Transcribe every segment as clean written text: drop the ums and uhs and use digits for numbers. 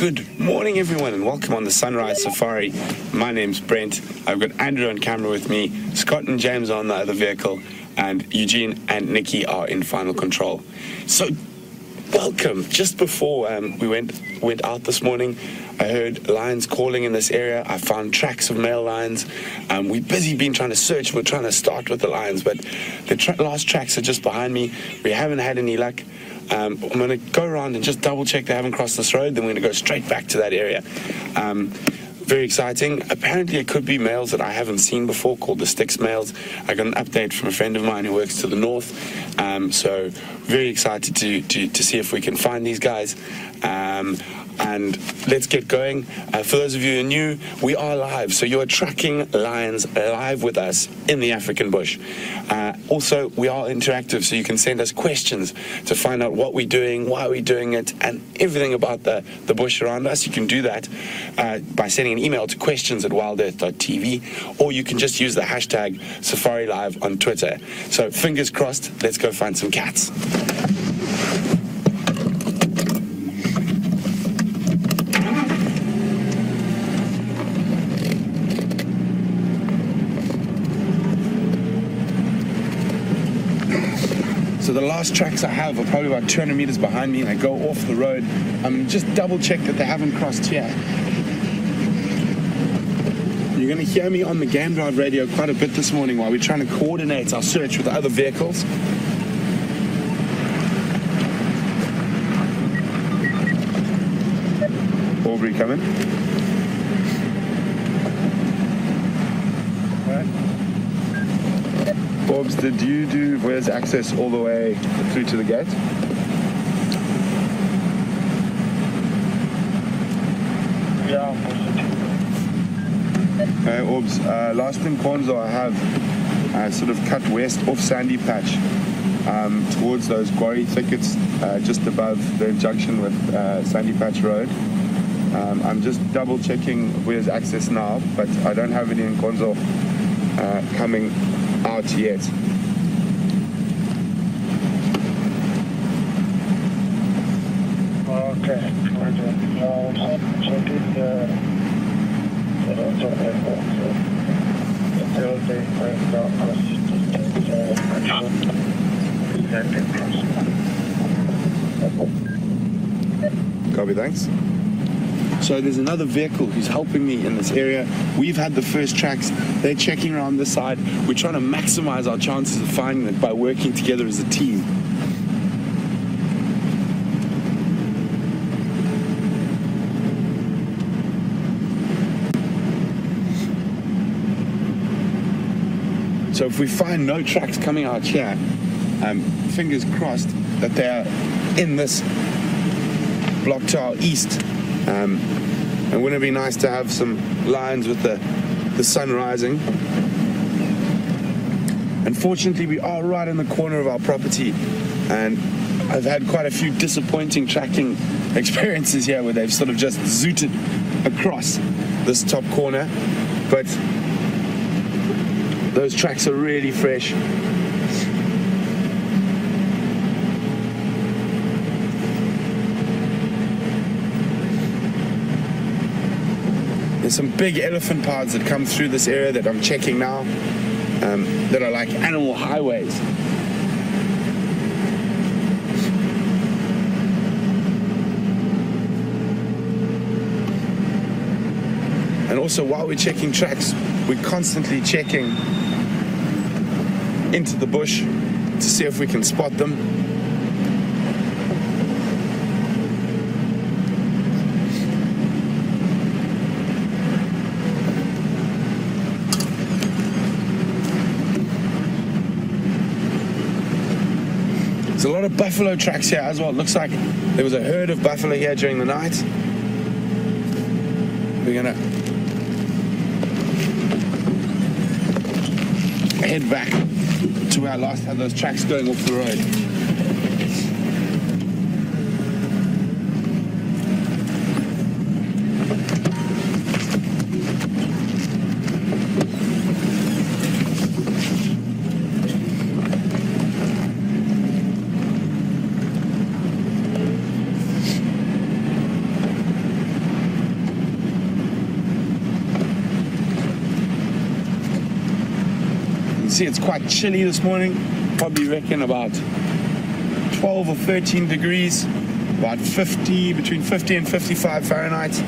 Good morning, everyone, and welcome on the Sunrise Safari. My name's Brent. I've got Andrew on camera with me, Scott and James on the other vehicle, and Eugene and Nikki are in final control. So, welcome. Just before we went out this morning, I heard lions calling in this area. I found tracks of male lions. We've busy been trying to search. We're trying to start with the lions, but the last tracks are just behind me. We haven't had any luck. I'm going to go around and just double check they haven't crossed this road. Then we're going to go straight back to that area. Very exciting. Apparently it could be males that I haven't seen before, called the Styx males. I got an update from a friend of mine who works to the north. So very excited to see if we can find these guys. And let's get going. For those of you who are new, we are live, so you're tracking lions live with us in the African bush. Also, we are interactive, so you can send us questions to find out what we're doing, why we're doing it, and everything about the bush around us. You can do that by sending an email to questions@wildearth.tv, or you can just use the hashtag SafariLive on Twitter. So fingers crossed, let's go find some cats. So the last tracks I have are probably about 200 meters behind me, and I go off the road. Just double check that they haven't crossed here. You're going to hear me on the Game Drive radio quite a bit this morning while we're trying to coordinate our search with the other vehicles. Aubrey coming. Borbs, did you do Voya's access all the way through to the gate? Yeah. Orbs, last in Cornzo I have sort of cut west off Sandy Patch towards those quarry thickets just above the junction with Sandy Patch Road. I'm just double checking Voya's access now, but I don't have any in Cornzo coming out yet. Okay. Copy, thanks. So there's another vehicle who's helping me in this area. We've had the first tracks. They're checking around this side. We're trying to maximize our chances of finding them by working together as a team. So if we find no tracks coming out here, fingers crossed that they are in this block to our east. And wouldn't it be nice to have some lions with the sun rising? Unfortunately, we are right in the corner of our property, and I've had quite a few disappointing tracking experiences here where they've sort of just zooted across this top corner, but those tracks are really fresh. There's some big elephant paths that come through this area that I'm checking now, that are like animal highways. And also, while we're checking tracks, we're constantly checking into the bush to see if we can spot them. There's a lot of buffalo tracks here as well. It looks like there was a herd of buffalo here during the night. We're gonna head back to where I last had those tracks going off the road. can see it's quite chilly this morning. Probably reckon about 12 or 13 degrees, about between 50 and 55 Fahrenheit.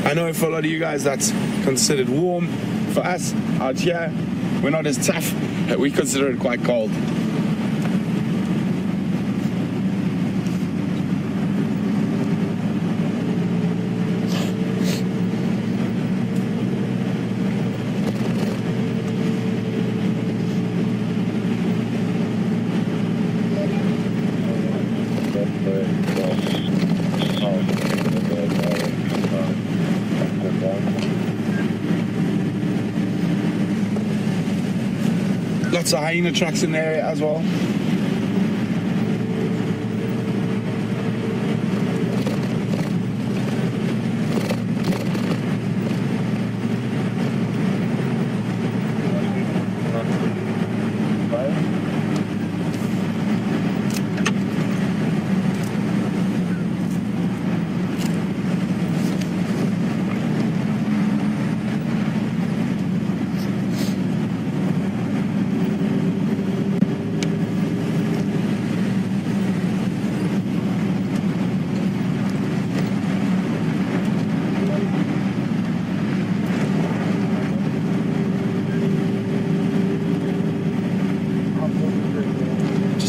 I know for a lot of you guys that's considered warm. For us out here, we're not as tough. We consider it quite cold. Lots of hyena trucks in the area as well.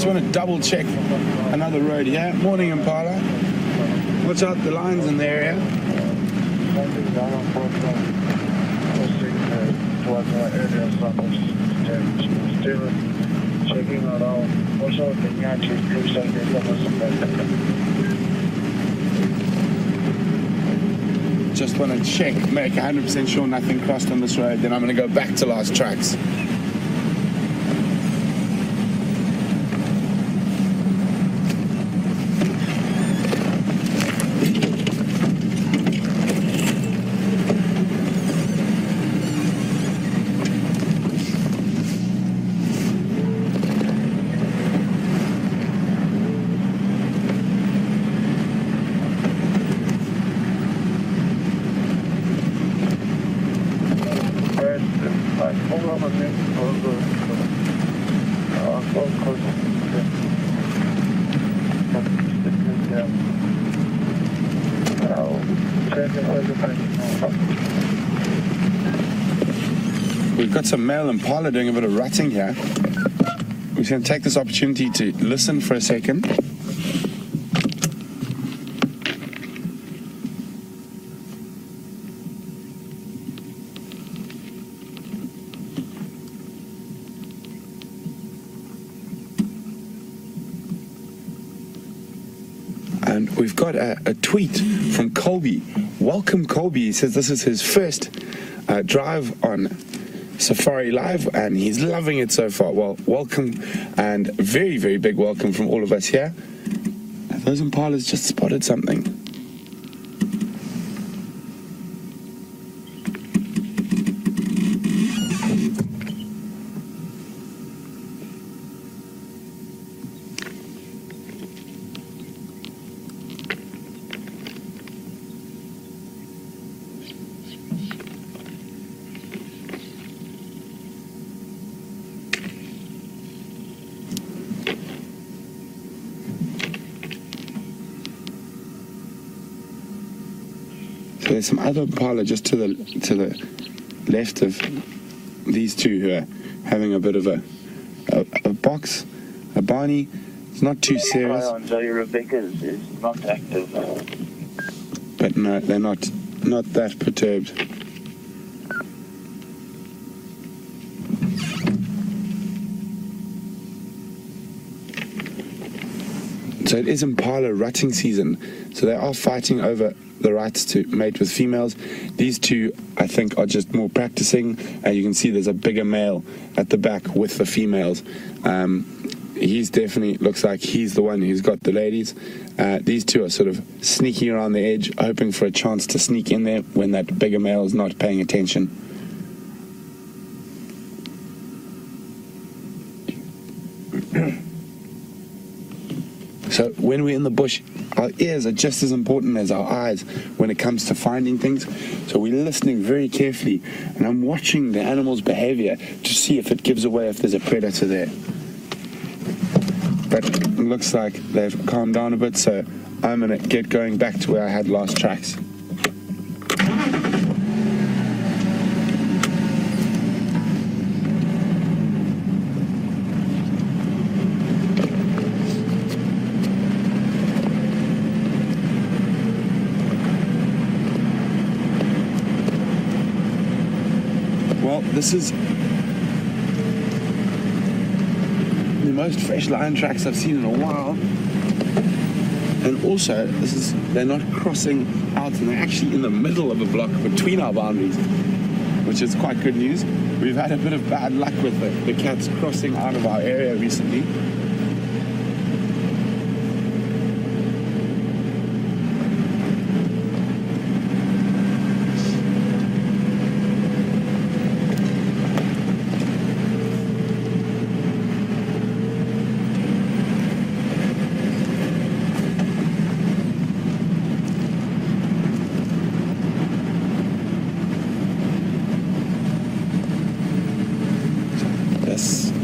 Want to double check another road here. Morning, Impala. Watch out the lines in the area. Just want to check, make 100% sure nothing crossed on this road. Then I'm going to go back to last tracks. We've got some male Impala doing a bit of rutting here. We're just going to take this opportunity to listen for a second. And we've got a tweet from Colby. Welcome, Colby. He says this is his first drive on SafariLive, and he's loving it so far. Well, welcome, and very, very big welcome from all of us here. Those Impalas just spotted something. So there's some other Impala just to the left of these two who are having a bit of a box, a Barney. It's not too serious. Rebecca is not active. But no, they're not that perturbed. So it is Impala rutting season. So they are fighting over the rights to mate with females. These two, I think, are just more practicing. You can see there's a bigger male at the back with the females. He's definitely looks like he's the one who's got the ladies. These two are sort of sneaking around the edge, hoping for a chance to sneak in there when that bigger male is not paying attention. So when we're in the bush, our ears are just as important as our eyes when it comes to finding things. So we're listening very carefully, and I'm watching the animal's behavior to see if it gives away if there's a predator there. But it looks like they've calmed down a bit, so I'm going to get going back to where I had last tracks. Well, this is the most fresh lion tracks I've seen in a while. And also, they're not crossing out, and they're actually in the middle of a block between our boundaries, which is quite good news. We've had a bit of bad luck with the cats crossing out of our area recently.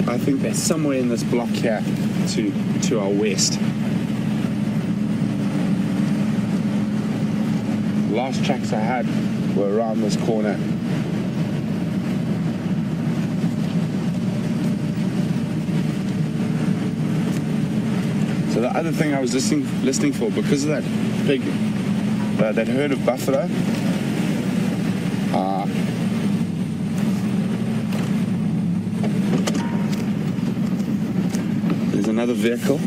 I think they're somewhere in this block here to our west. Last tracks I had were around this corner. So the other thing I was listening for, because of that big, that herd of buffalo, another vehicle.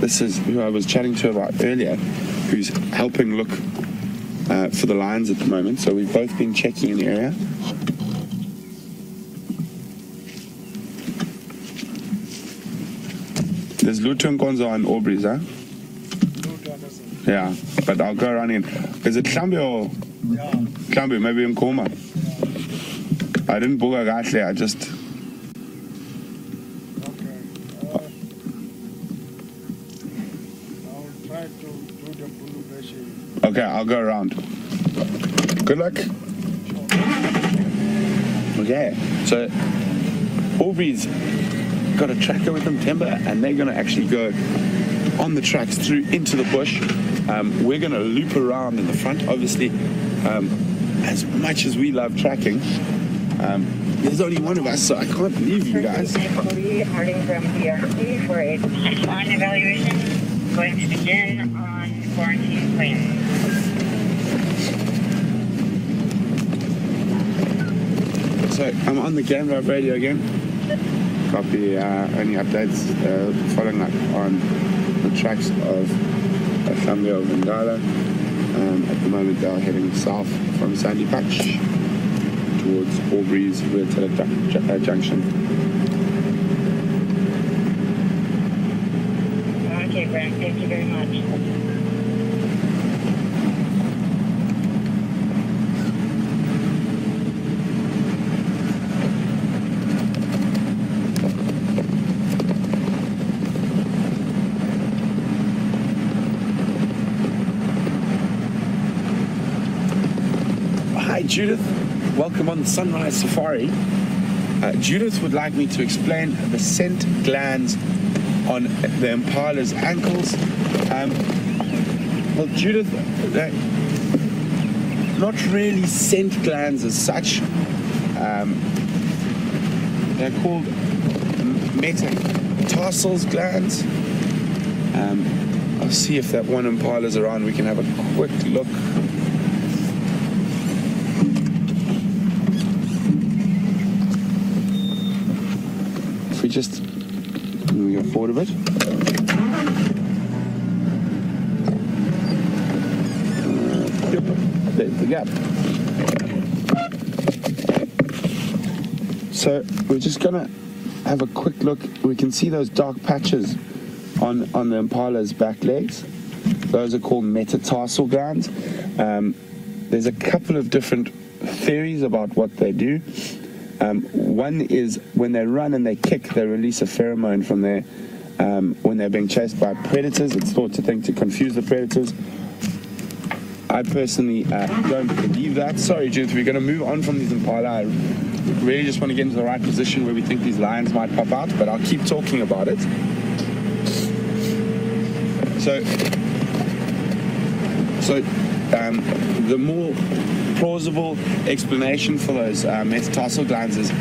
This is who I was chatting to about earlier, who's helping look for the lions at the moment. So we've both been checking an area. There's Luto and Gonzo and Aubrey's, huh? Yeah, but I'll go around in. Is it Klambi or? Yeah. Klambi, maybe in Koma. I didn't book a guy there, I just. Okay, I'll go around. Good luck. Okay, so Aubrey's got a tracker with them, Timber, and they're going to actually go on the tracks through into the bush. We're going to loop around in the front, obviously. As much as we love tracking, there's only one of us, so I can't leave you guys. Departing from DRC for a on evaluation, going to begin on quarantine plane. So I'm on the camera radio again. Copy any updates following up on the tracks of Klambi and Ngala. At the moment they are heading south from Sandy Patch towards Aubrey's Red Junction. Okay, Brent, thank you very much. Hi Judith, welcome on the Sunrise Safari. Judith would like me to explain the scent glands on the impala's ankles. Well, Judith, they're not really scent glands as such. They're called metatarsals glands. I'll see if that one impala's around. We can have a quick look. If we just go forward a bit. Yep, there's the gap. So we're just gonna have a quick look. We can see those dark patches on the impala's back legs. Those are called metatarsal glands. There's a couple of different theories about what they do. One is when they run and they kick, they release a pheromone from there, when they're being chased by predators. It's thought to confuse the predators. I personally don't believe that. Sorry, Judith, we're going to move on from these impala. I really just want to get into the right position where we think these lions might pop out, but I'll keep talking about it. So the more plausible explanation for those metatarsal glands is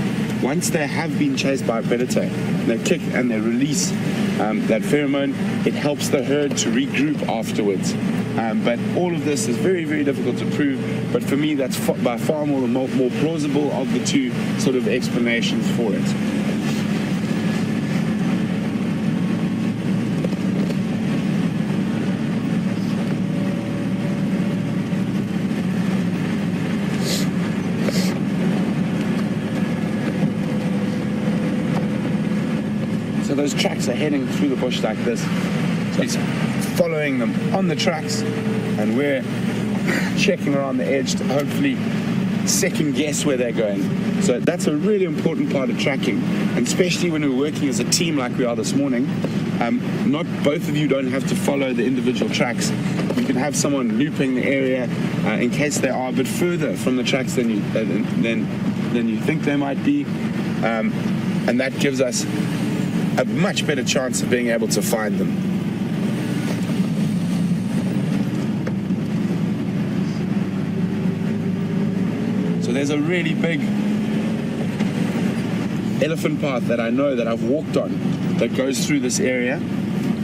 once they have been chased by a predator, they kick and they release that pheromone. It helps the herd to regroup afterwards. But all of this is very, very difficult to prove. But for me, that's by far more plausible of the two sort of explanations for it. So those tracks are heading through the bush like this. So it's following them on the tracks, and we're checking around the edge to hopefully second guess where they're going. So that's a really important part of tracking, and especially when we're working as a team like we are this morning. Not both of you don't have to follow the individual tracks. You can have someone looping the area in case they are a bit further from the tracks than you think they might be, and that gives us a much better chance of being able to find them. So there's a really big elephant path that I know that I've walked on that goes through this area,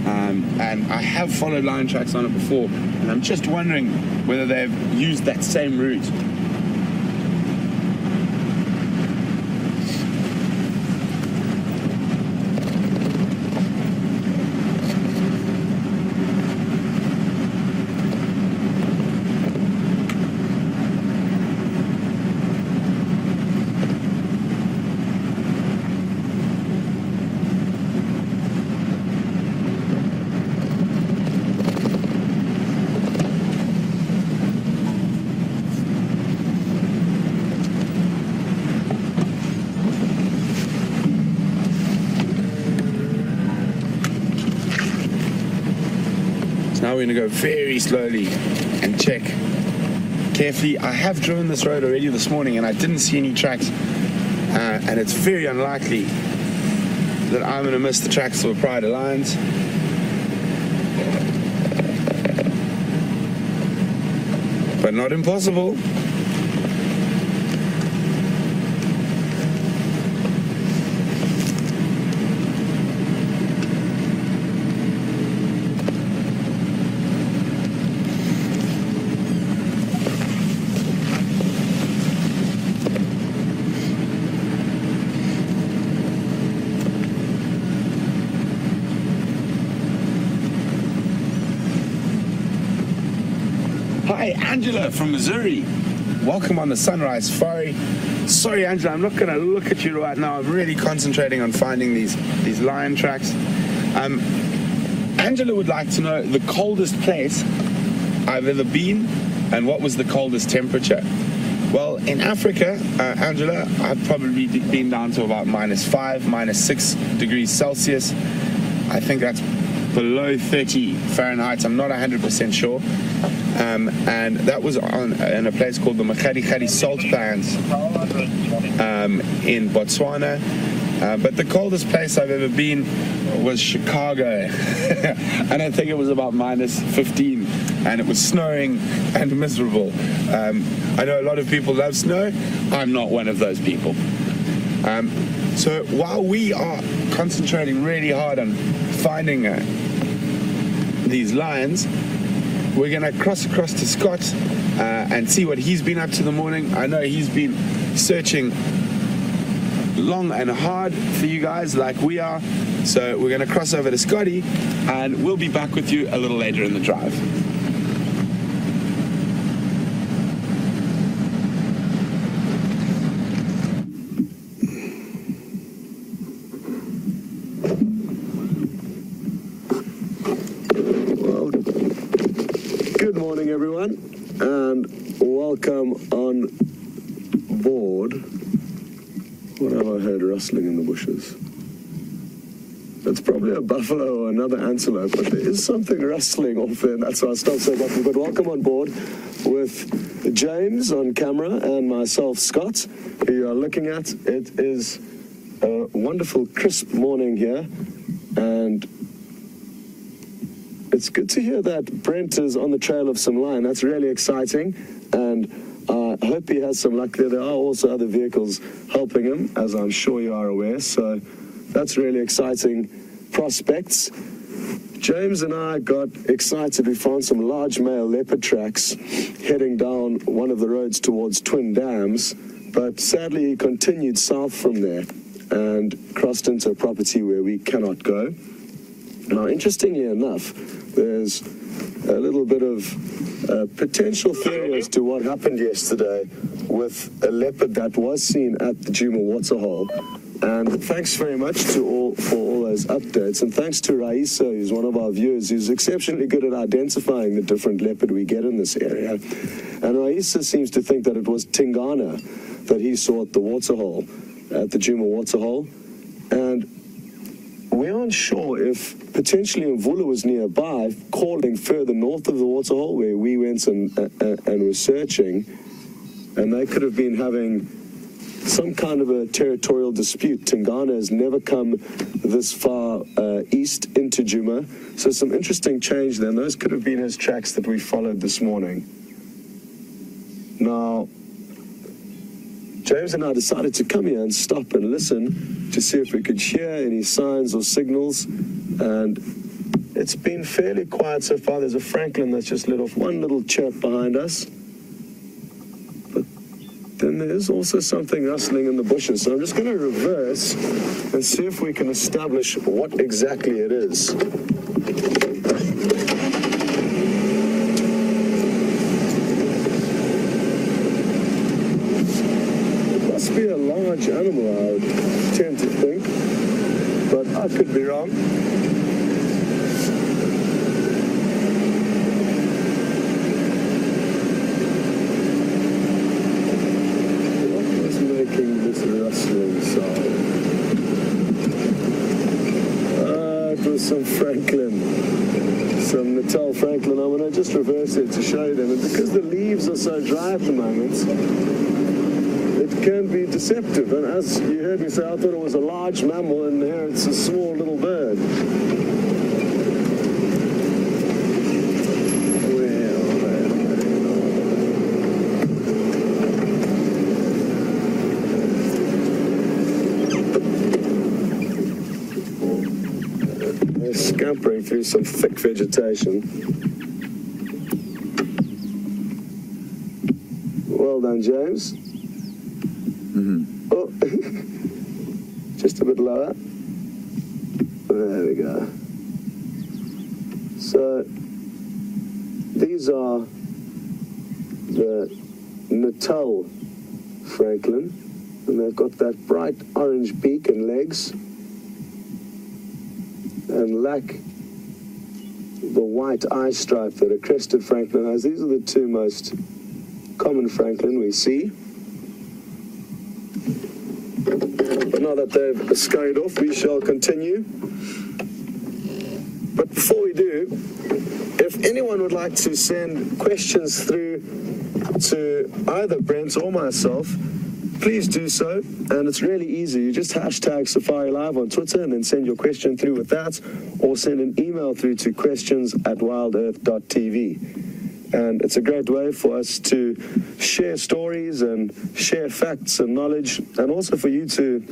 and I have followed lion tracks on it before, and I'm just wondering whether they've used that same route. Now we're going to go very slowly and check carefully. I have driven this road already this morning and I didn't see any tracks, and it's very unlikely that I'm going to miss the tracks of a pride of lions. But not impossible. Hi, Angela from Missouri. Welcome on the Sunrise Safari. Sorry, Angela, I'm not going to look at you right now. I'm really concentrating on finding these lion tracks. Angela would like to know the coldest place I've ever been and what was the coldest temperature. Well, in Africa, Angela, I've probably been down to about -5, -6 degrees Celsius. I think that's below 30 Fahrenheit. I'm not 100% sure. And that was in a place called the Makgadikgadi Salt Pans in Botswana. But the coldest place I've ever been was Chicago. And I think it was about -15. And it was snowing and miserable. I know a lot of people love snow. I'm not one of those people. So while we are concentrating really hard on finding these lions, we're going to cross across to Scott and see what he's been up to in the morning. I know he's been searching long and hard for you guys like we are. So we're going to cross over to Scotty and we'll be back with you a little later in the drive. Good morning, everyone, and welcome on board. What have I heard rustling in the bushes? It's probably a buffalo or another antelope, but there is something rustling off there, and that's why I stopped so much. But welcome on board with James on camera and myself, Scott, who you are looking at. It is a wonderful, crisp morning here, and it's good to hear that Brent is on the trail of some line. That's really exciting, and I hope he has some luck there. There are also other vehicles helping him, as I'm sure you are aware, so that's really exciting prospects. James and I got excited. We found some large male leopard tracks heading down one of the roads towards Twin Dams, but sadly he continued south from there and crossed into a property where we cannot go. Now, interestingly enough, there's a little bit of potential theory as to what happened yesterday with a leopard that was seen at the Djuma waterhole. And thanks very much for all those updates. And thanks to Raisa, who's one of our viewers, who's exceptionally good at identifying the different leopard we get in this area. And Raisa seems to think that it was Tingana that he saw at the waterhole, at the Djuma waterhole. And we aren't sure if potentially Mvula was nearby, calling further north of the waterhole where we went and were searching. And they could have been having some kind of a territorial dispute. Tingana has never come this far east into Djuma, so some interesting change there. And those could have been his tracks that we followed this morning. Now, James and I decided to come here and stop and listen to see if we could hear any signs or signals, and it's been fairly quiet so far. There's a Franklin that's just let off one little chirp behind us. Then there's also something rustling in the bushes. So I'm just going to reverse and see if we can establish what exactly it is. It must be a large animal, I would tend to think, but I could be wrong. Some Franklin, some Natal Franklin. I'm going to just reverse it to show them. And because the leaves are so dry at the moment, it can be deceptive. And as you heard me say, I thought it was a large mammal, and here it's a small little bird. Scampering through some thick vegetation. Well done, James. Mm-hmm. Oh, just a bit lower. There we go. So these are the Natal Franklin, and they've got that bright orange beak and legs, and lack the white eye stripe that a crested Franklin has. These are the two most common Franklin we see. But now that they've scurried off, we shall continue. But before we do, if anyone would like to send questions through to either Brent or myself, please do so, and it's really easy. You just hashtag SafariLive on Twitter and then send your question through with that, or send an email through to questions@wildearth.tv. And it's a great way for us to share stories and share facts and knowledge, and also for you to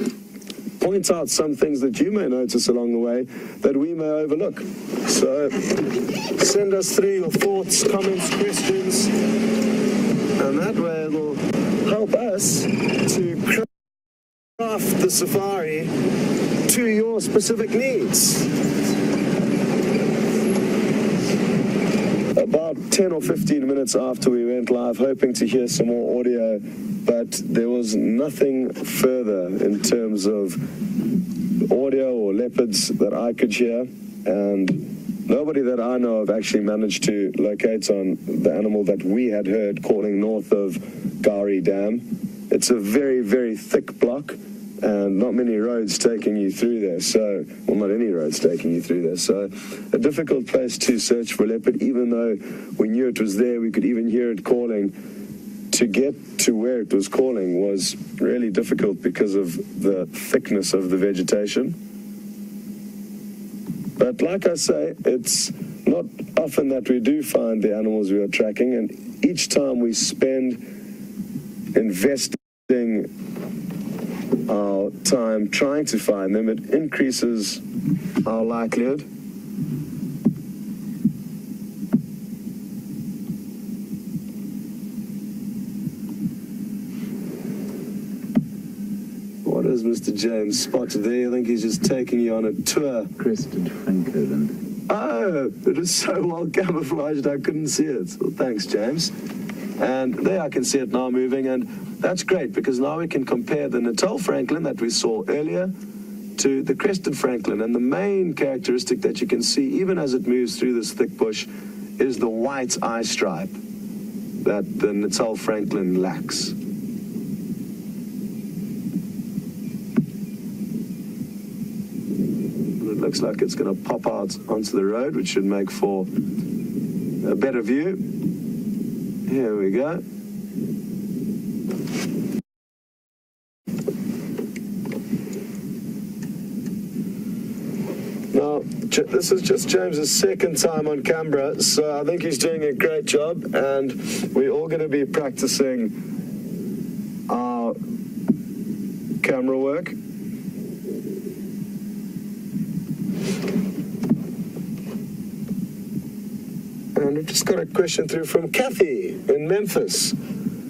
point out some things that you may notice along the way that we may overlook. So send us through your thoughts, comments, questions, and that way it'll help us to craft the safari to your specific needs. About 10 or 15 minutes after we went live, hoping to hear some more audio, but there was nothing further in terms of audio or leopards that I could hear, and nobody that I know of actually managed to locate on the animal that we had heard calling north of Gowrie Dam. It's a very, very thick block, and not many roads taking you through there. So, well, not any roads taking you through there. So, a difficult place to search for leopard, even though we knew it was there, we could even hear it calling. To get to where it was calling was really difficult because of the thickness of the vegetation. But like I say, it's not often that we do find the animals we are tracking, and each time we spend investing our time trying to find them, it increases our likelihood. What has Mr. James spotted there? I think he's just taking you on a tour. Crested Francolin. Oh, it is so well camouflaged I couldn't see it. Well, thanks, James. And there I can see it now moving, and that's great because now we can compare the Natal Francolin that we saw earlier to the crested Francolin. And the main characteristic that you can see, even as it moves through this thick bush, is the white eye stripe that the Natal Francolin lacks. Looks like it's going to pop out onto the road, which should make for a better view. Here we go. Now, this is just James's second time on camera, so I think he's doing a great job, and we're all going to be practicing our camera work. And I've just got a question through from Kathy in Memphis.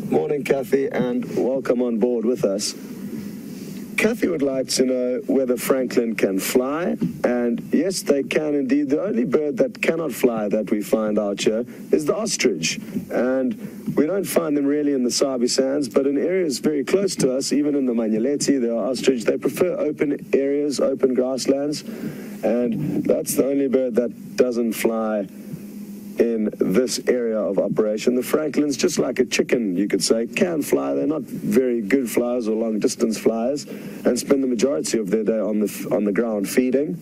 Morning, Kathy, and welcome on board with us. Kathy would like to know whether Francolin can fly, and yes, they can indeed. The only bird that cannot fly that we find out here is the ostrich, and we don't find them really in the Sabi Sands, but in areas very close to us, even in the Manyaleti, there are ostrich. They prefer open areas, open grasslands, and that's the only bird that doesn't fly in this area of operation. The Francolins, just like a chicken, you could say, can fly. They're not very good flyers or long-distance flyers, and spend the majority of their day on the ground feeding.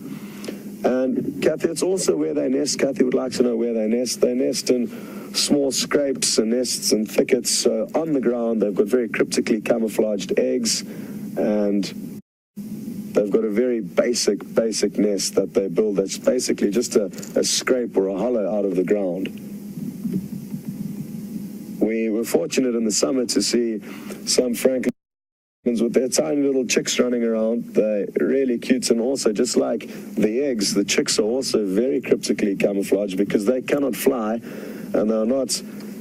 And Kathy, it's also where they nest. Kathy would like to know where they nest. They nest in small scrapes and nests and thickets. So on the ground, they've got very cryptically camouflaged eggs, and they've got a very basic nest that they build that's basically just a scrape or a hollow out of the ground. We were fortunate in the summer to see some Francolins with their tiny little chicks running around. They're really cute, and also just like the eggs, the chicks are also very cryptically camouflaged because they cannot fly and they're not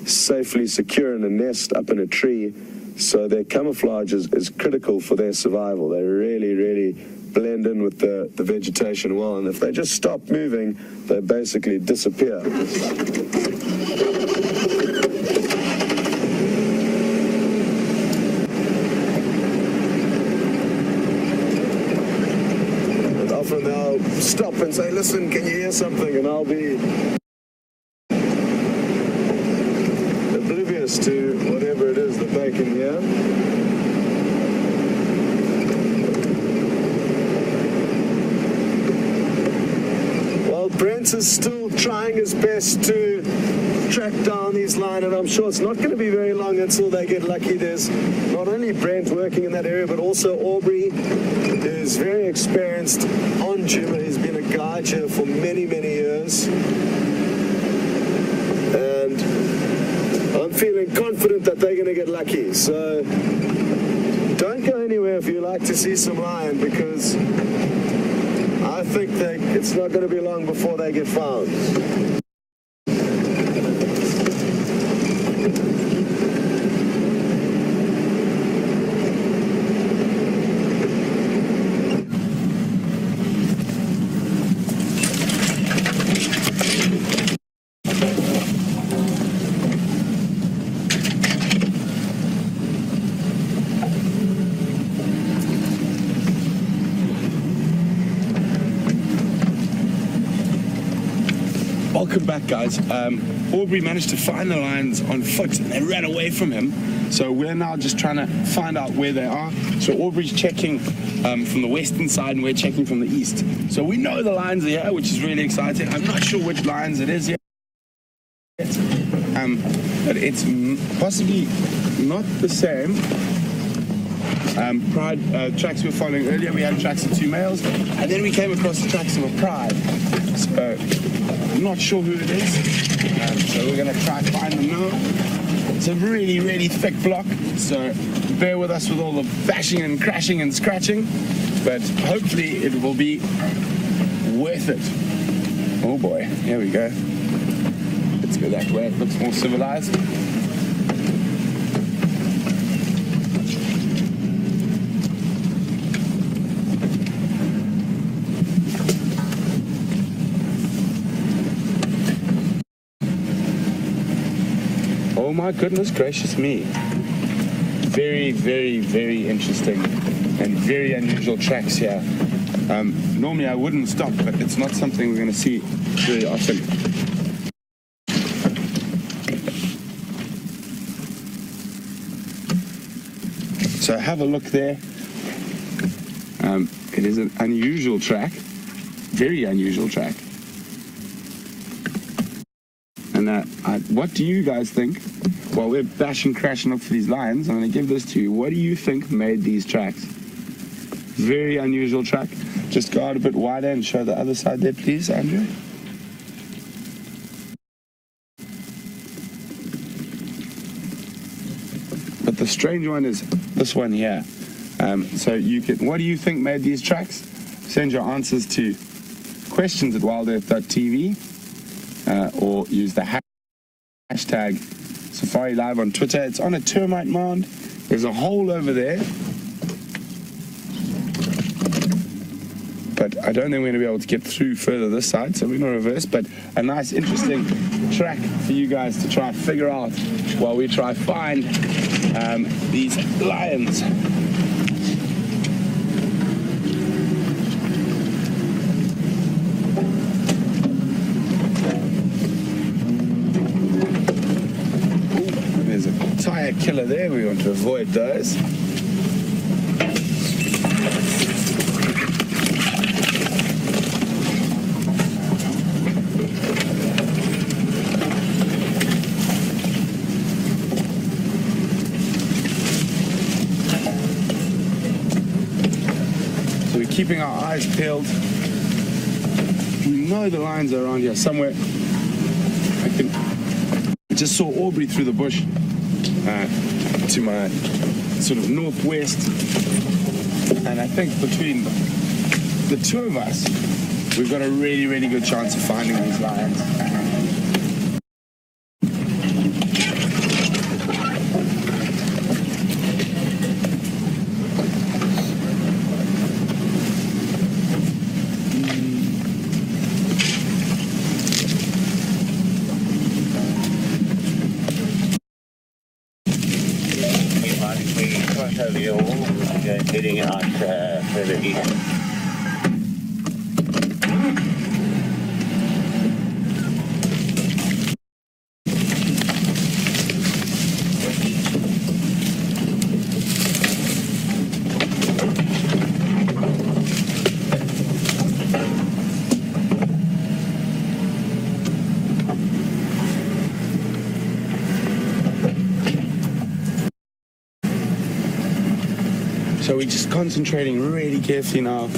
safely secure in a nest up in a tree. So their camouflage is critical for their survival. They really blend in with the vegetation well, and if they just stop moving, they basically disappear. And often they'll stop and say, listen, can you hear something? And I'll be oblivious to whatever it is that they can hear. Well, Brent is still trying his best to track down these line, and I'm sure it's not going to be very long until they get lucky. There's not only Brent working in that area, but also Aubrey, who's very experienced on Juma. He's been a guide here for many years. And I'm feeling confident that they're going to get lucky. So don't go anywhere if you like to see some lion, because I think it's not going to be long before they get found. Welcome back, guys. Aubrey managed to find the lions on foot and they ran away from him. So we're now just trying to find out where they are. So Aubrey's checking from the western side and we're checking from the east. So we know the lions are here, which is really exciting. I'm not sure which lions it is yet. But it's possibly not the same. Tracks we were following earlier, we had tracks of 2 males, and then we came across the tracks of a pride. So I'm not sure who it is. So we're going to try to find them now. It's a really, really thick block, so bear with us with all the bashing and crashing and scratching, but hopefully it will be worth it. Oh boy, here we go. Let's go that way, it looks more civilized. Oh my goodness gracious me. Very, very, very interesting and very unusual tracks here. Normally I wouldn't stop, but it's not something we're going to see very often. So have a look there. It is an unusual track, very unusual track. And what do you guys think? While we're bashing, crashing up for these lions, I'm going to give this to you. What do you think made these tracks? Very unusual track. Just go out a bit wider and show the other side there, please, Andrew. But the strange one is this one here. So you can. What do you think made these tracks? Send your answers to questions@wildearth.tv or use the hashtag SafariLive on Twitter. It's on a termite mound. There's a hole over there, but I don't think we're going to be able to get through further this side, so we're going to reverse. But a nice, interesting track for you guys to try figure out while we try find these lions. Tire killer there, we want to avoid those. So we're keeping our eyes peeled. We know the lions are around here somewhere. I just saw Aubrey through the bush. To my sort of northwest, and I think between the two of us we've got a really, really good chance of finding these lions. Heading out further east. So we're just concentrating really carefully now.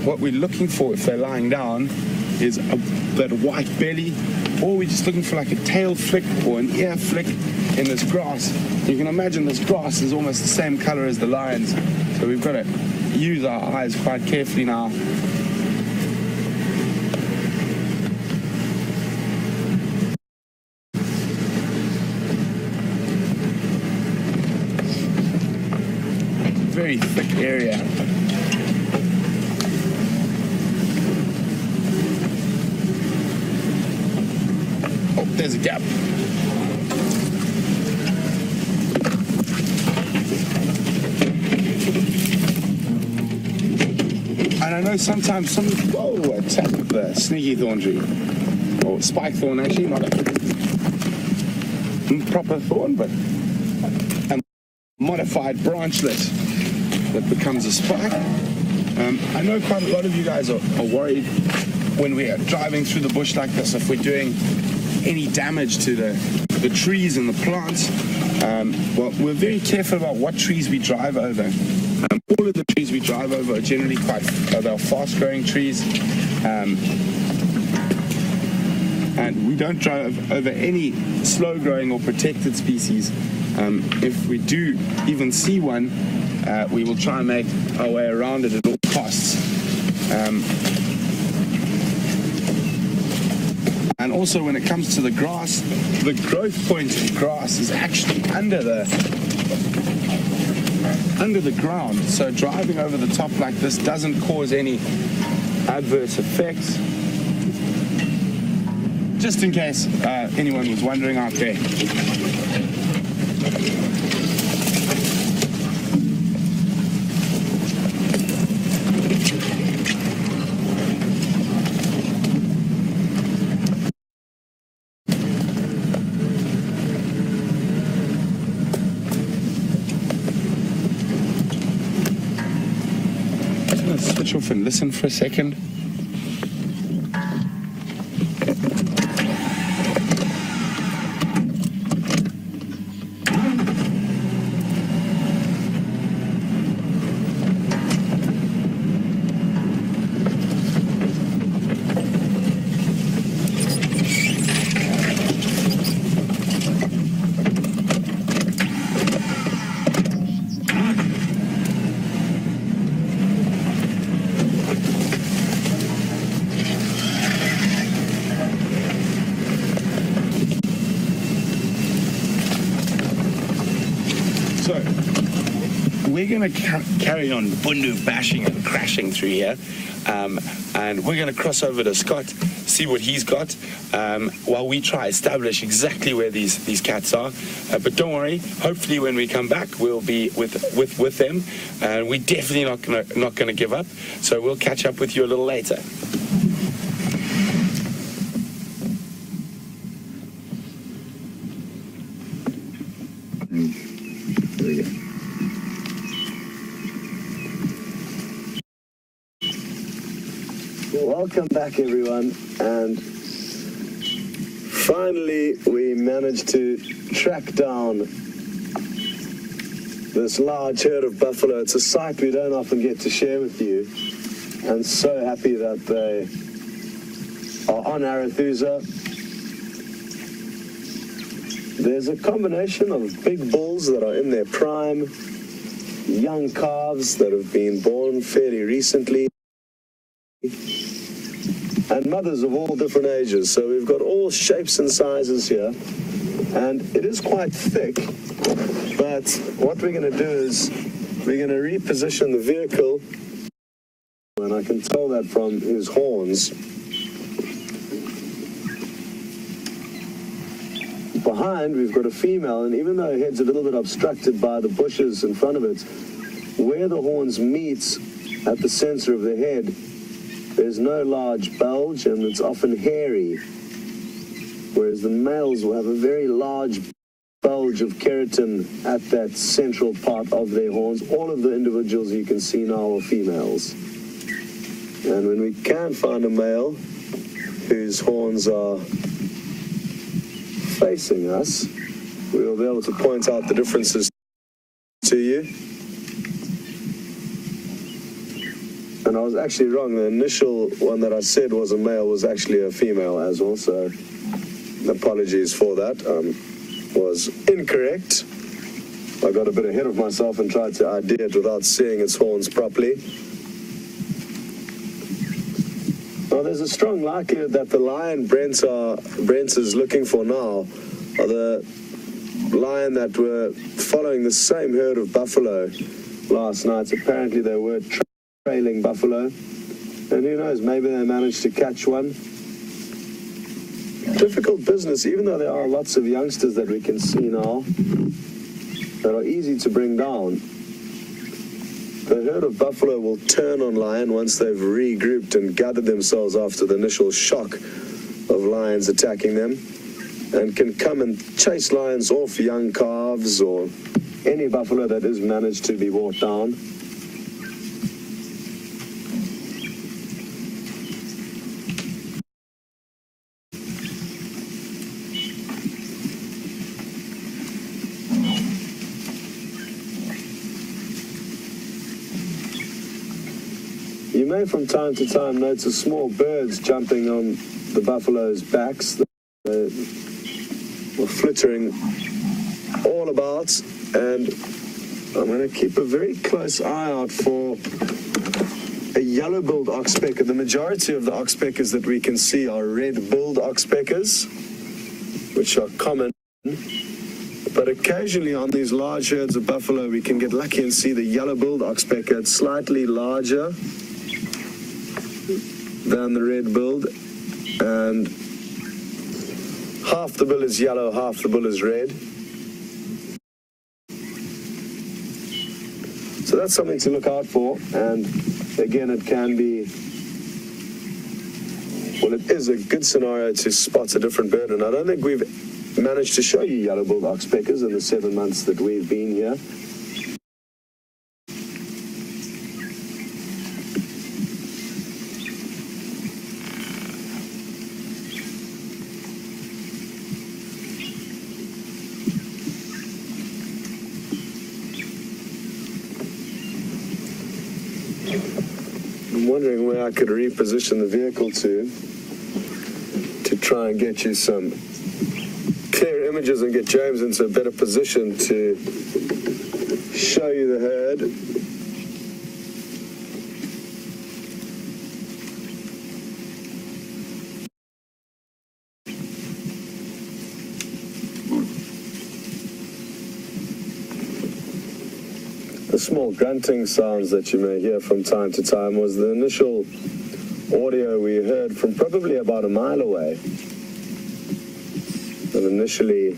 What we're looking for, if they're lying down, is that white belly, or we're just looking for like a tail flick or an ear flick in this grass. You can imagine this grass is almost the same color as the lions, so we've got to use our eyes quite carefully now. Very thick area. Oh, there's a gap. And I know sometimes whoa, attack with the sneaky thorn tree. or spike thorn actually, not a proper thorn, but a modified branchlet that becomes a spike. I know quite a lot of you guys are worried when we are driving through the bush like this if we're doing any damage to the trees and the plants. Well, we're very careful about what trees we drive over. All of the trees we drive over are generally they're fast-growing trees. And we don't drive over any slow-growing or protected species. If we do even see one, we will try and make our way around it at all costs. And also when it comes to the grass, the growth point of grass is actually under the ground. So driving over the top like this doesn't cause any adverse effects. Just in case anyone was wondering out there. Switch off and listen for a second. So, we're going to carry on bundu bashing and crashing through here, and we're going to cross over to Scott, see what he's got, while we try establish exactly where these cats are. But don't worry, hopefully when we come back, we'll be with them, and we're definitely not going to give up. So we'll catch up with you a little later. Welcome back, everyone, and finally we managed to track down this large herd of buffalo. It's a sight we don't often get to share with you, and so happy that they are on Arathusa. There's a combination of big bulls that are in their prime, young calves that have been born fairly recently, and mothers of all different ages. So we've got all shapes and sizes here, and it is quite thick, but what we're going to do is we're going to reposition the vehicle, and I can tell that from his horns. Behind we've got a female, and even though her head's a little bit obstructed by the bushes in front of it, where the horns meet at the center of the head, there's no large bulge, and it's often hairy, whereas the males will have a very large bulge of keratin at that central part of their horns. All of the individuals you can see now are females. And when we can find a male whose horns are facing us, we will be able to point out the differences to you. And I was actually wrong. The initial one that I said was a male was actually a female as well, so apologies for that. Was incorrect. I got a bit ahead of myself and tried to ID it without seeing its horns properly. Now, there's a strong likelihood that the lion Brent is looking for now are the lion that were following the same herd of buffalo last night. Apparently they were trailing buffalo, and who knows, maybe they managed to catch one. Difficult business, even though there are lots of youngsters that we can see now that are easy to bring down. The herd of buffalo will turn on lion once they've regrouped and gathered themselves after the initial shock of lions attacking them, and can come and chase lions off young calves or any buffalo that is managed to be brought down. You may from time to time notice small birds jumping on the buffalo's backs. They're flittering all about, and I'm going to keep a very close eye out for a yellow-billed oxpecker. The majority of the oxpeckers that we can see are red-billed oxpeckers, which are common. But occasionally on these large herds of buffalo, we can get lucky and see the yellow-billed oxpecker. It's slightly larger than the red-billed, and half the bill is yellow, half the bill is red. So that's something to look out for, and again, it can be, well, it is a good scenario to spot a different bird, and I don't think we've managed to show you yellow-billed oxpeckers in the 7 months that we've been here. I'm wondering where I could reposition the vehicle to try and get you some clear images and get James into a better position to show you the herd. The small grunting sounds that you may hear from time to time was the initial audio we heard from probably about a mile away. And initially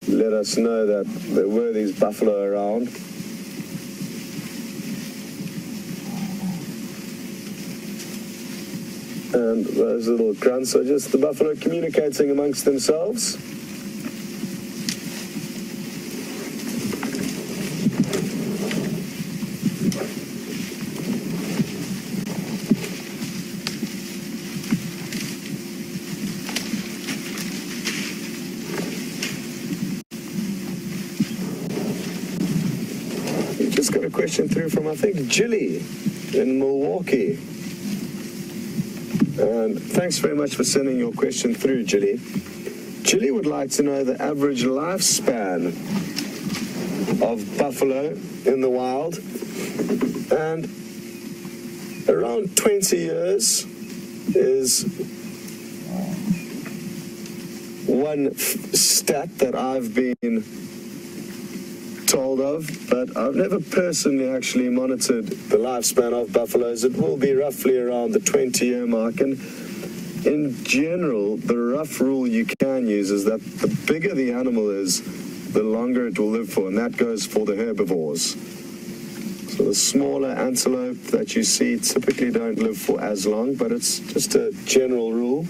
let us know that there were these buffalo around. And those little grunts are just the buffalo communicating amongst themselves. Just got a question through from, I think, Jilly in Milwaukee. And thanks very much for sending your question through, Jilly. Jilly would like to know the average lifespan of buffalo in the wild. And around 20 years is one stat that I've been told of, but I've never personally actually monitored the lifespan of buffaloes. It will be roughly around the 20-year mark, and in general, the rough rule you can use is that the bigger the animal is, the longer it will live for, and that goes for the herbivores. So the smaller antelope that you see typically don't live for as long, but it's just a general rule.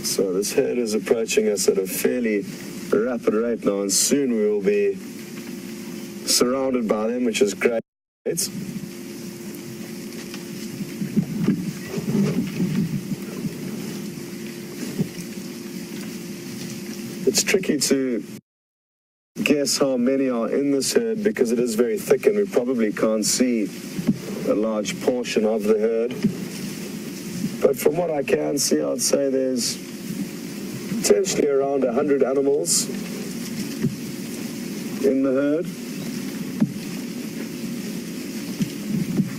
So this herd is approaching us at a fairly rapid rate now, and soon we will be surrounded by them, which is great. It's tricky to guess how many are in this herd because it is very thick and we probably can't see a large portion of the herd. But from what I can see, I'd say there's potentially around 100 animals in the herd.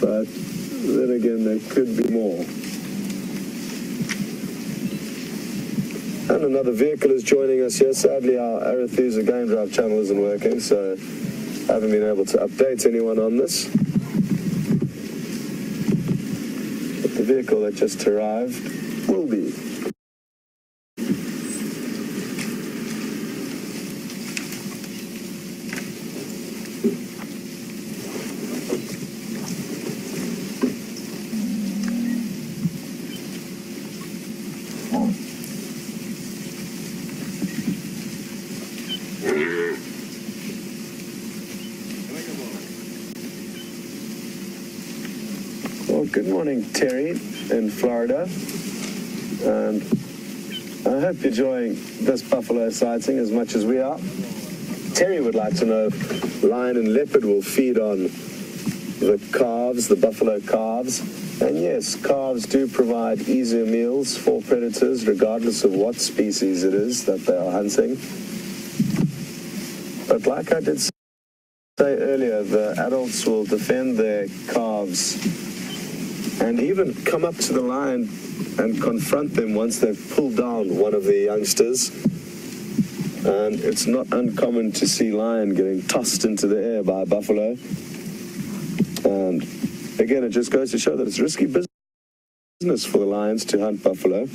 But then again, there could be more. And another vehicle is joining us here. Sadly, our Arethusa Game Drive channel isn't working, so I haven't been able to update anyone on this. But the vehicle that just arrived will be. Well, good morning, Terry in Florida. And I hope you're enjoying this buffalo sighting as much as we are. Terry would like to know if lion and leopard will feed on the calves, the buffalo calves. And yes, calves do provide easier meals for predators, regardless of what species it is that they are hunting. But like I did say earlier, the adults will defend their calves and even come up to the lion and confront them once they've pulled down one of their youngsters. And it's not uncommon to see lion getting tossed into the air by a buffalo. And again, it just goes to show that it's risky business for the lions to hunt buffalo.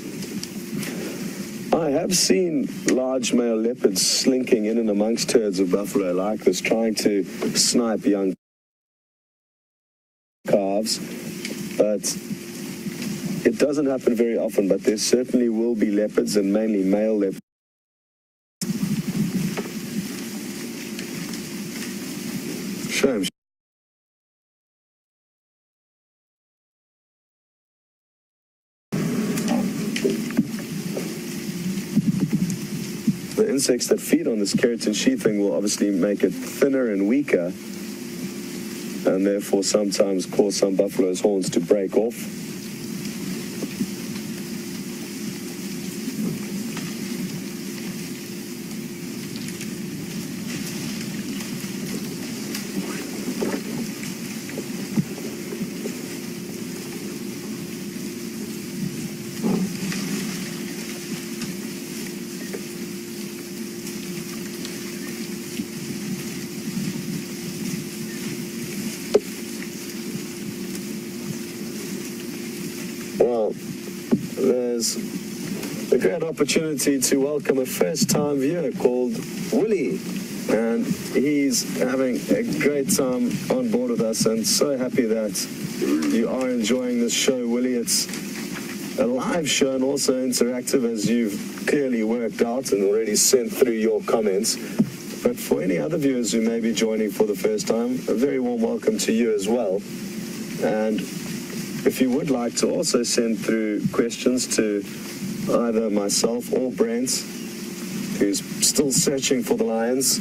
I have seen large male leopards slinking in and amongst herds of buffalo like this, trying to snipe young calves, but it doesn't happen very often. But there certainly will be leopards, and mainly male leopards. Shame. The insects that feed on this keratin sheathing will obviously make it thinner and weaker, and therefore sometimes cause some buffalo's horns to break off. Well, there's a great opportunity to welcome a first-time viewer called Willie, and he's having a great time on board with us, and so happy that you are enjoying this show, Willie. It's a live show and also interactive, as you've clearly worked out and already sent through your comments. But for any other viewers who may be joining for the first time, a very warm welcome to you as well. And if you would like to also send through questions to either myself or Brent, who's still searching for the lions,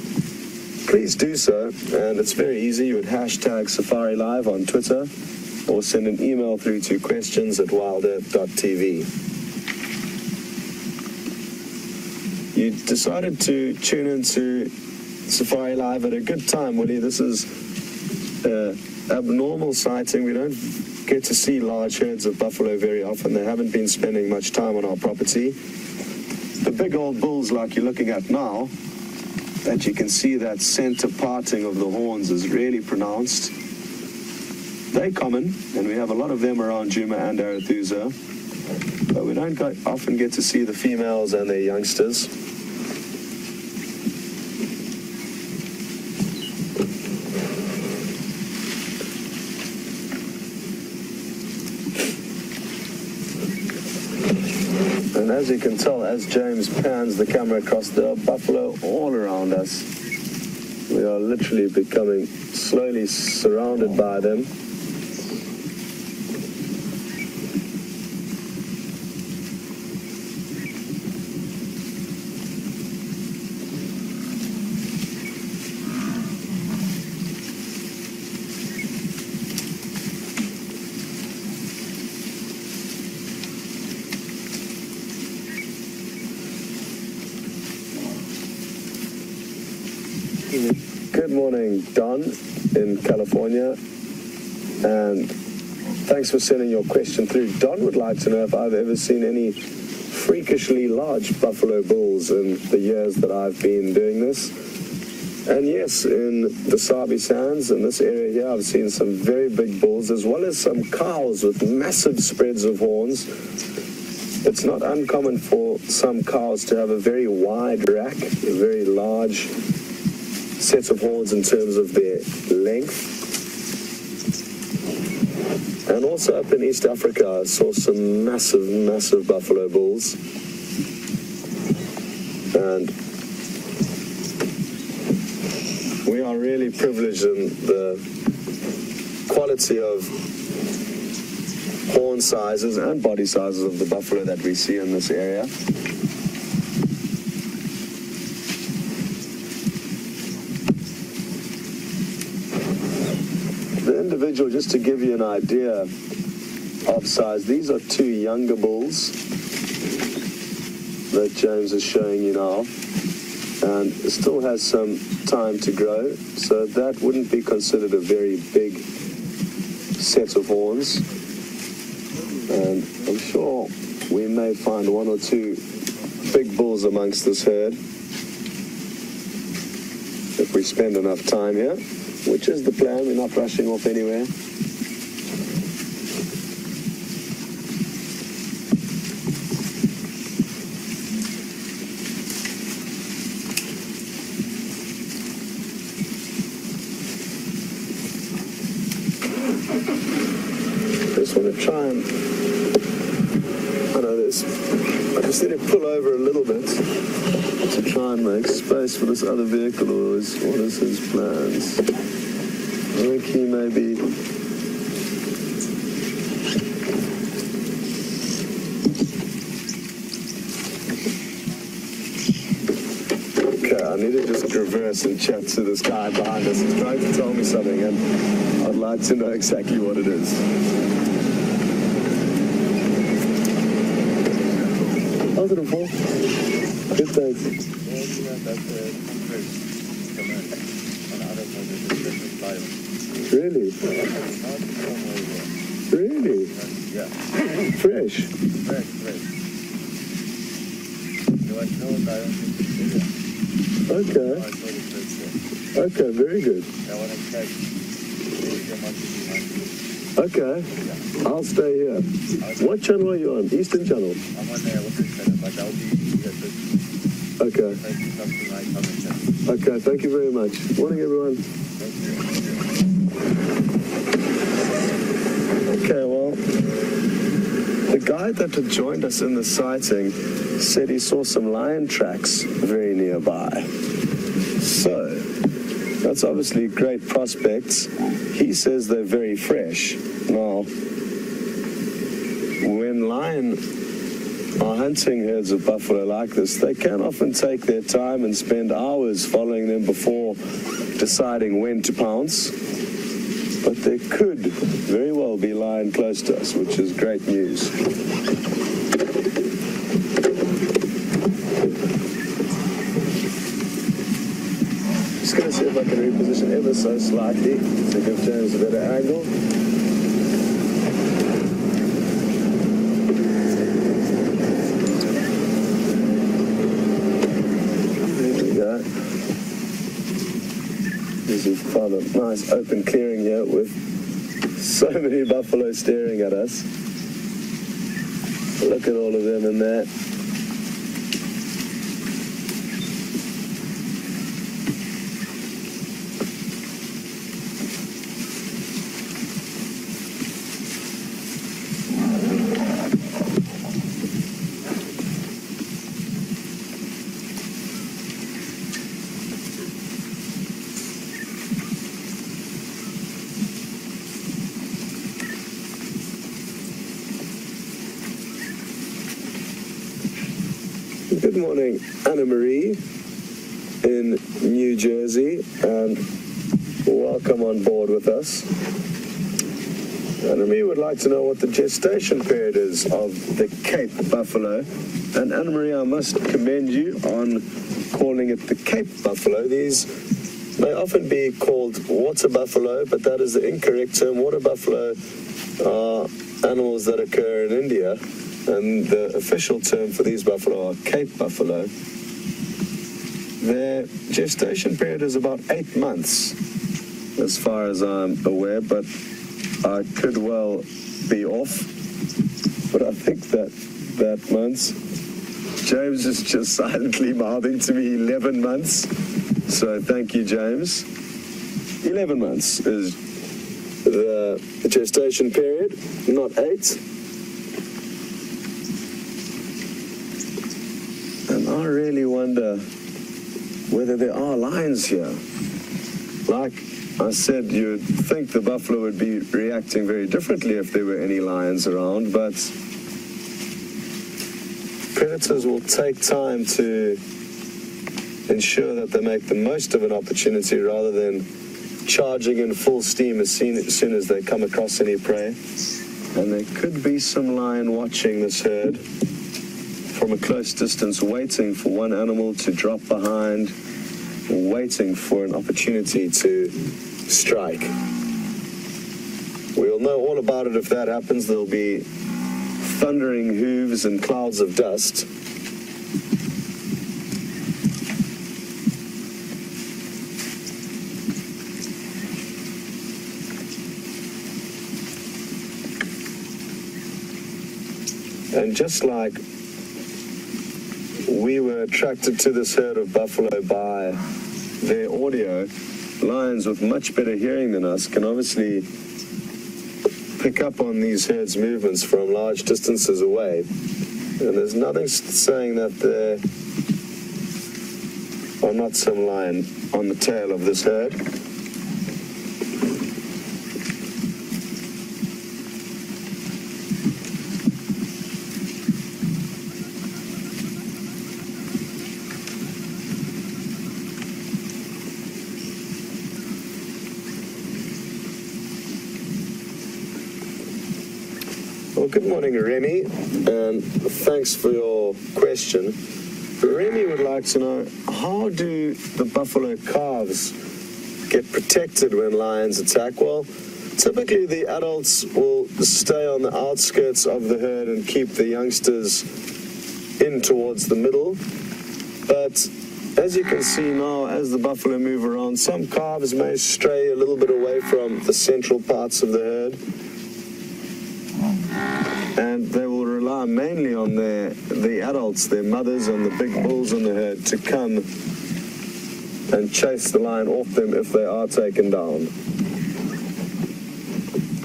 please do so. And it's very easy. You would hashtag SafariLive on Twitter or send an email through to questions@wildearth.tv. You decided to tune into SafariLive at a good time, Willie. This is an abnormal sighting. We don't get to see large herds of buffalo very often. They haven't been spending much time on our property. The big old bulls like you're looking at now, that you can see that center parting of the horns is really pronounced. They're common, and we have a lot of them around Juma and Arathusa, but we don't often get to see the females and their youngsters. And as you can tell, as James pans the camera across, there are buffalo all around us. We are literally becoming slowly surrounded by them. Good morning, Don in California, and thanks for sending your question through. Don would like to know if I've ever seen any freakishly large buffalo bulls in the years that I've been doing this. And yes, in the Sabi Sands, in this area here, I've seen some very big bulls, as well as some cows with massive spreads of horns. It's not uncommon for some cows to have a very wide rack, a very large sets of horns in terms of their length. And also up in East Africa, I saw some massive buffalo bulls. And we are really privileged in the quality of horn sizes and body sizes of the buffalo that we see in this area. The individual, just to give you an idea of size, these are two younger bulls that James is showing you now, and it still has some time to grow, so that wouldn't be considered a very big set of horns. And I'm sure we may find one or two big bulls amongst this herd if we spend enough time here, which is the plan. We're not rushing off anywhere. I just want to try and, I know this, I just need to pull over a little bit to try and make space for this other vehicle, or what is his plans? I think he may be, okay, I need to just reverse and chat to this guy behind us. He's trying to tell me something, and I'd like to know exactly what it is. How's it, Paul? Good, thanks. Really? Really? Yeah. Fresh? Fresh. There was no guy on the Okay. I saw the fresh there. Okay, very good. I want to check. Okay. I'll stay here. What channel are you on? Eastern Channel? I'm on there, what's it, but I'll be here to Okay. see something like comment. Okay, thank you very much. Morning, everyone. Okay, well, the guide that had joined us in the sighting said he saw some lion tracks very nearby. So, that's obviously great prospects. He says they're very fresh. Now, when lion are hunting herds of buffalo like this, they can often take their time and spend hours following them before deciding when to pounce. But there could very well be lion close to us, which is great news. Just going to see if I can reposition ever so slightly to give James a better angle. There we go. We've found a nice open clearing here with so many buffalo staring at us. Look at all of them in there. Good morning, Anna Marie in New Jersey, and welcome on board with us. Anna Marie would like to know what the gestation period is of the Cape buffalo. And Anna Marie, I must commend you on calling it the Cape buffalo. These may often be called water buffalo, but that is the incorrect term. Water buffalo are animals that occur in India, and the official term for these buffalo are Cape buffalo. Their gestation period is about 8 months, as far as I'm aware, but I could well be off. But I think that months. James is just silently mouthing to me 11 months. So thank you, James. 11 months is the gestation period, not 8. And I really wonder whether there are lions here. like I said, you'd think the buffalo would be reacting very differently if there were any lions around, but predators will take time to ensure that they make the most of an opportunity rather than charging in full steam as soon as they come across any prey. And there could be some lion watching this herd from a close distance, waiting for one animal to drop behind, waiting for an opportunity to strike. We'll know all about it if that happens. There'll be thundering hooves and clouds of dust. And just like we were attracted to this herd of buffalo by their audio, lions with much better hearing than us can obviously pick up on these herds' movements from large distances away. And there's nothing saying that there are not some lion on the tail of this herd. Well, good morning, Remy, and thanks for your question. Remy would like to know, how do the buffalo calves get protected when lions attack? Well, typically the adults will stay on the outskirts of the herd and keep the youngsters in towards the middle. But as you can see now, as the buffalo move around, some calves may stray a little bit away from the central parts of the herd. And they will rely mainly on the adults, their mothers and the big bulls in the herd, to come and chase the lion off them if they are taken down.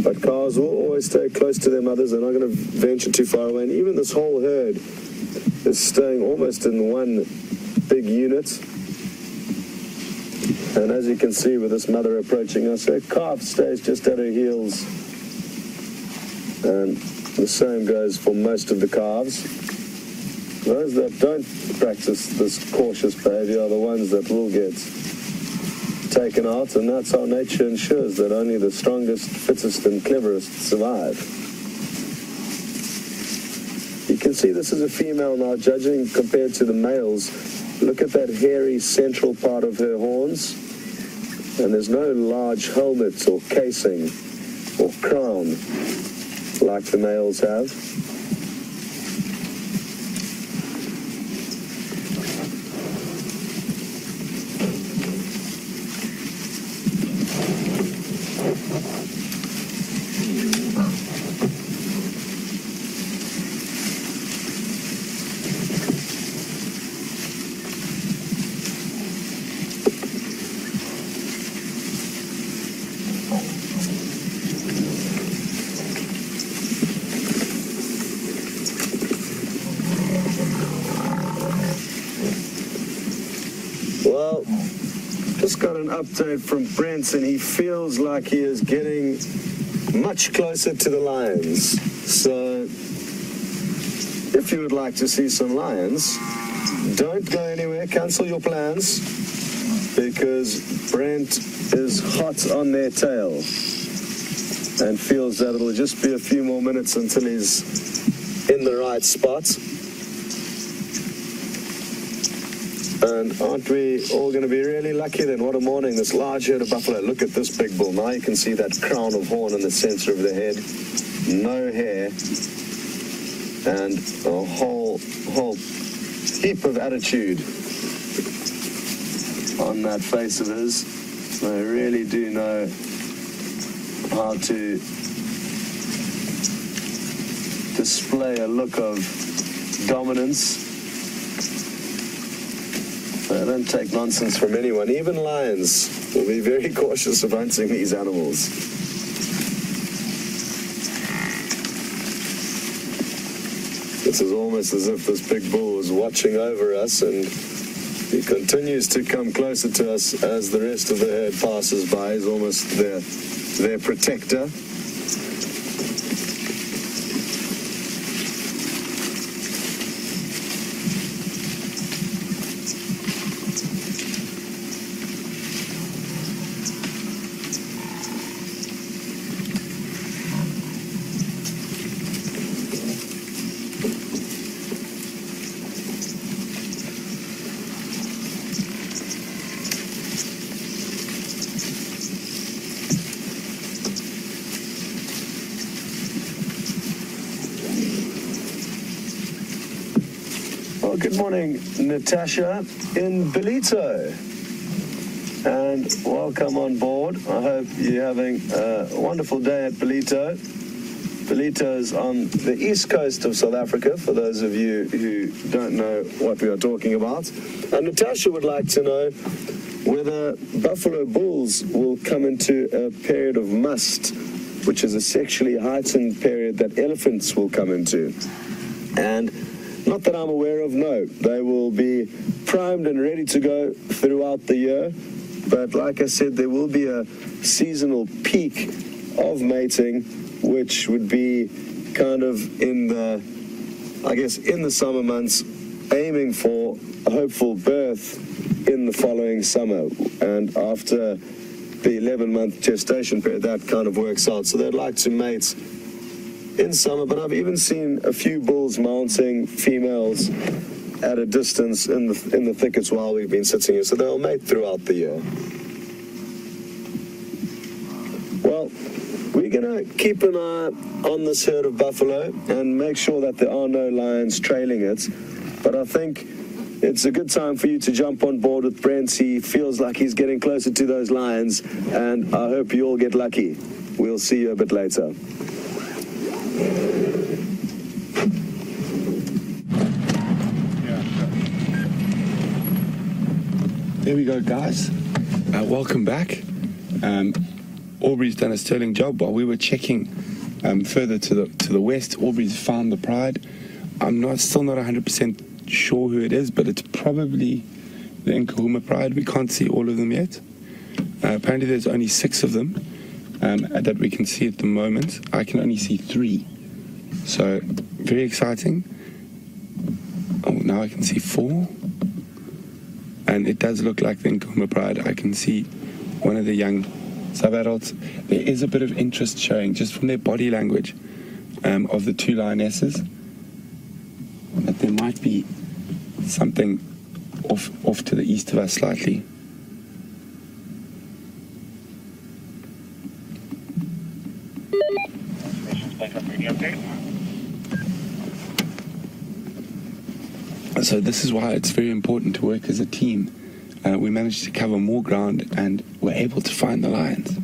But calves will always stay close to their mothers. They're not going to venture too far away. And even this whole herd is staying almost in one big unit. And as you can see with this mother approaching us, her calf stays just at her heels. And the same goes for most of the calves. Those that don't practice this cautious behavior are the ones that will get taken out, and that's how nature ensures that only the strongest, fittest, and cleverest survive. You can see this is a female now, judging compared to the males. Look at that hairy central part of her horns, and there's no large helmet or casing or crown like the males have. Well, just got an update from Brent, and he feels like he is getting much closer to the lions. So, if you would like to see some lions, don't go anywhere, cancel your plans, because Brent is hot on their tail and feels that it'll just be a few more minutes until he's in the right spot. And aren't we all going to be really lucky then? What a morning, this large herd of buffalo. Look at this big bull. Now you can see that crown of horn in the center of the head. No hair. And a whole heap of attitude on that face of his. They really do know how to display a look of dominance. They don't take nonsense from anyone. Even lions will be very cautious of hunting these animals. It's almost as if this big bull is watching over us and He continues to come closer to us as the rest of the herd passes by. He's almost their protector. Well, good morning, Natasha in Belito. And welcome on board. I hope you're having a wonderful day at Belito. Belito is on the east coast of South Africa, for those of you who don't know what we are talking about. And Natasha would like to know whether buffalo bulls will come into a period of must, which is a sexually heightened period that elephants will come into. And not that I'm aware of, no. They will be primed and ready to go throughout the year. But like I said, there will be a seasonal peak of mating, which would be kind of in the summer months, aiming for a hopeful birth in the following summer. And after the 11-month gestation period, that kind of works out. So they'd like to mate in summer, but I've even seen a few bulls mounting females at a distance in the thickets while we've been sitting here. So they'll mate throughout the year. Well, we're going to keep an eye on this herd of buffalo and make sure that there are no lions trailing it. But I think it's a good time for you to jump on board with Brent. He feels like he's getting closer to those lions, and I hope you all get lucky. We'll see you a bit later. There we go, guys. Welcome back. Aubrey's done a sterling job. While we were checking further to the west, Aubrey's found the pride. I'm still not 100% sure who it is, but it's probably the Nkahuma pride. We can't see all of them yet. Apparently there's only 6 of them that we can see at the moment. I can only see 3. So, very exciting. Oh, now I can see 4. And it does look like the Nkahuma pride. I can see one of the young sub-adults. There is a bit of interest showing just from their body language of the 2 lionesses, that there might be something off to the east of us slightly. So this is why it's very important to work as a team. We managed to cover more ground and were able to find the lions.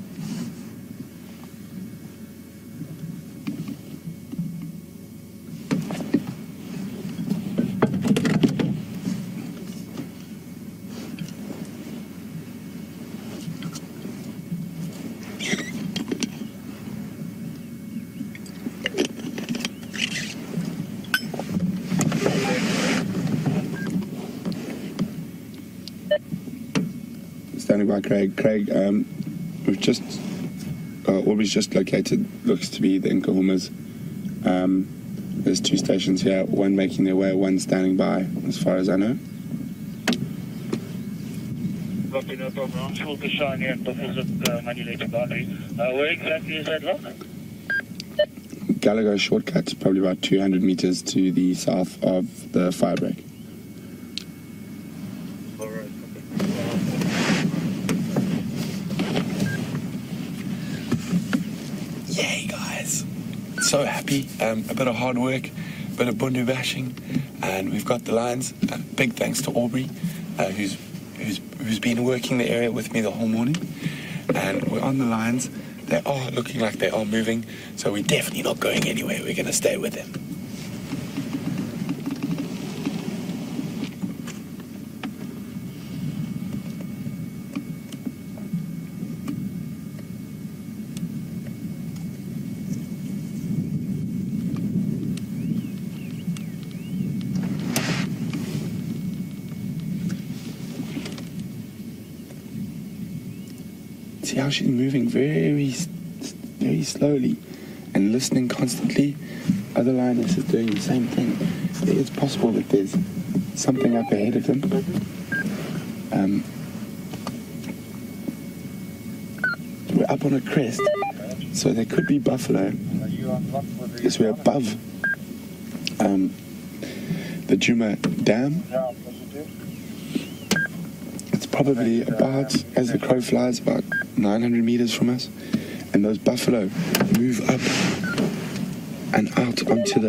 Standing by Craig. Craig, Aubrey's just located, looks to be the Nkahumas. There's 2 stations here, one making their way, one standing by, as far as I know. Copy, no problem. I'm still showing here at the manulated boundary. Where exactly is that lock? Gallagher shortcut, probably about 200 meters to the south of the fire break. Yay, guys. So happy. A bit of hard work, a bit of bundu bashing, and we've got the lions. Big thanks to Aubrey, who's been working the area with me the whole morning. And we're on the lions. They are looking like they are moving, so we're definitely not going anywhere. We're going to stay with them. See how she's moving very slowly and listening constantly. Other lioness is doing the same thing. It's possible that there's something up ahead of them. We're up on a crest, so there could be buffalo. Because we're above the Juma Dam. It's probably about, as the crow flies, about 900 meters from us. And those buffalo move up and out onto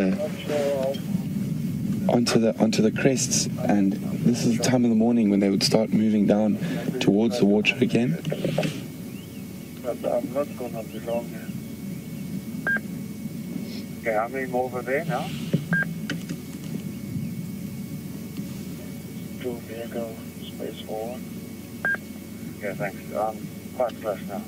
the crests, and this is the time of the morning when they would start moving down towards the water again. But I'm not gonna be long here. Okay, how many more over there now? 2 vehicle, space forward. Yeah, thanks. I'm quite close now.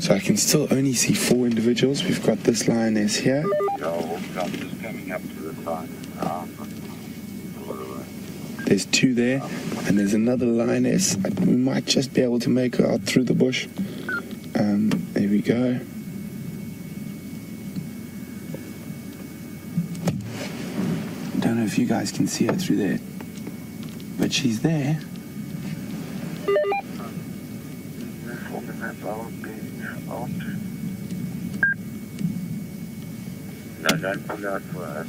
So I can still only see 4 individuals. We've got this lioness here. No, I'm just coming up to the side. There's 2 there, and there's another lioness. We might just be able to make her out through the bush. There we go. Don't know if you guys can see her through there, but she's there. No, don't pull out for us.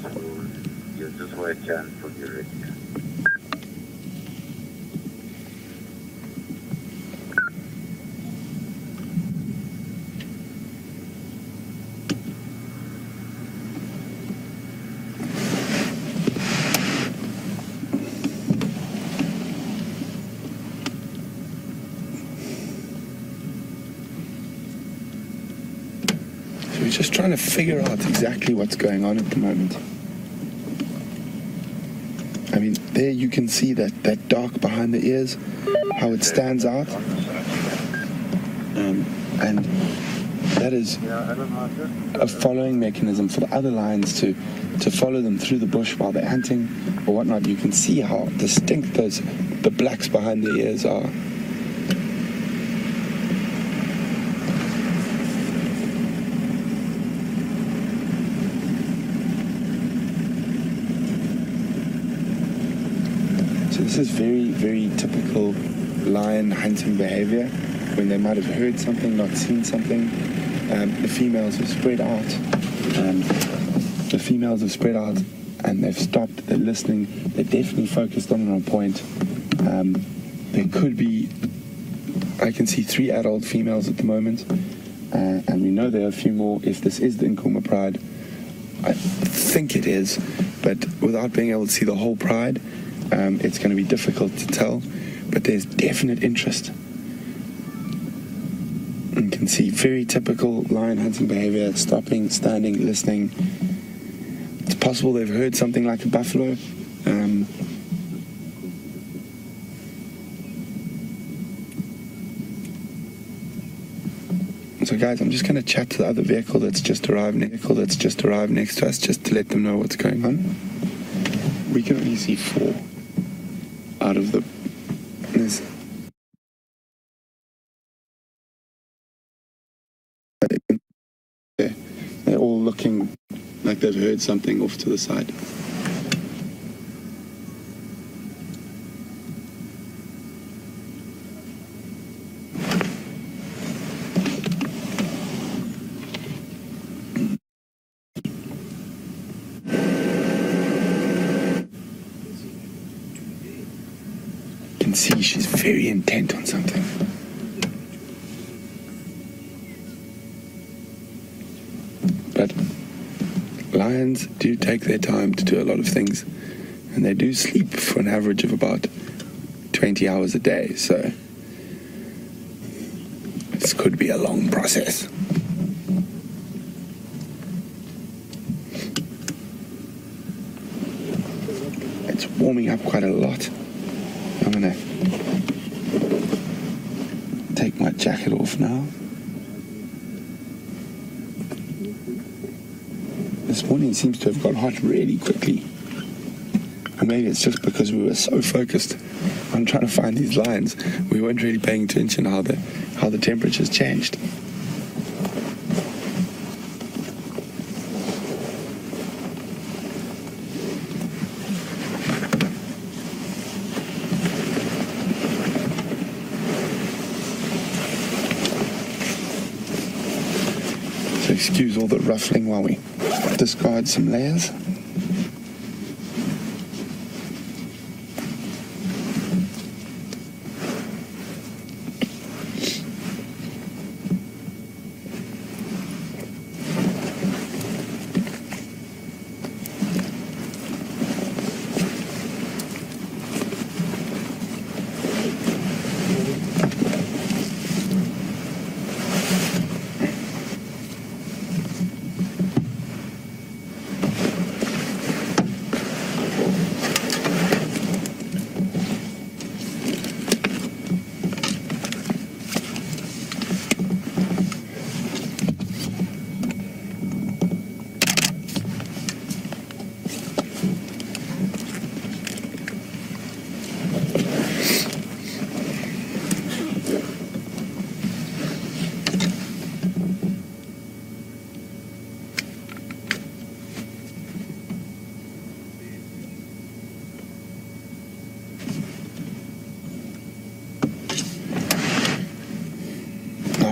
You'll just wait here until you're ready. We're just trying to figure out exactly what's going on at the moment. I mean, there you can see that dark behind the ears, how it stands out. And that is a following mechanism for the other lions to follow them through the bush while they're hunting or whatnot. You can see how distinct the blacks behind the ears are. So this is very, very typical lion hunting behavior, when they might have heard something, not seen something. The females have spread out. And they've stopped. They're listening. They're definitely focused on a point. There could be, I can see 3 adult females at the moment, and we know there are a few more. If this is the Nkuhuma Pride, I think it is, but without being able to see the whole pride, it's going to be difficult to tell, but there's definite interest. You can see very typical lion hunting behavior, stopping, standing, listening. It's possible they've heard something like a buffalo. So guys, I'm just going to chat to the other vehicle that's just arrived next to us, just to let them know what's going on. We can only see 4 out of the... They're all looking like they've heard something off to the side. You can see she's very intent on something. But lions do take their time to do a lot of things, and they do sleep for an average of about 20 hours a day, so this could be a long process. It's warming up quite a lot. I'm gonna take my jacket off now. This morning seems to have got hot really quickly. And maybe it's just because we were so focused on trying to find these lines, we weren't really paying attention how the temperatures changed. So excuse all the ruffling while we discard some layers.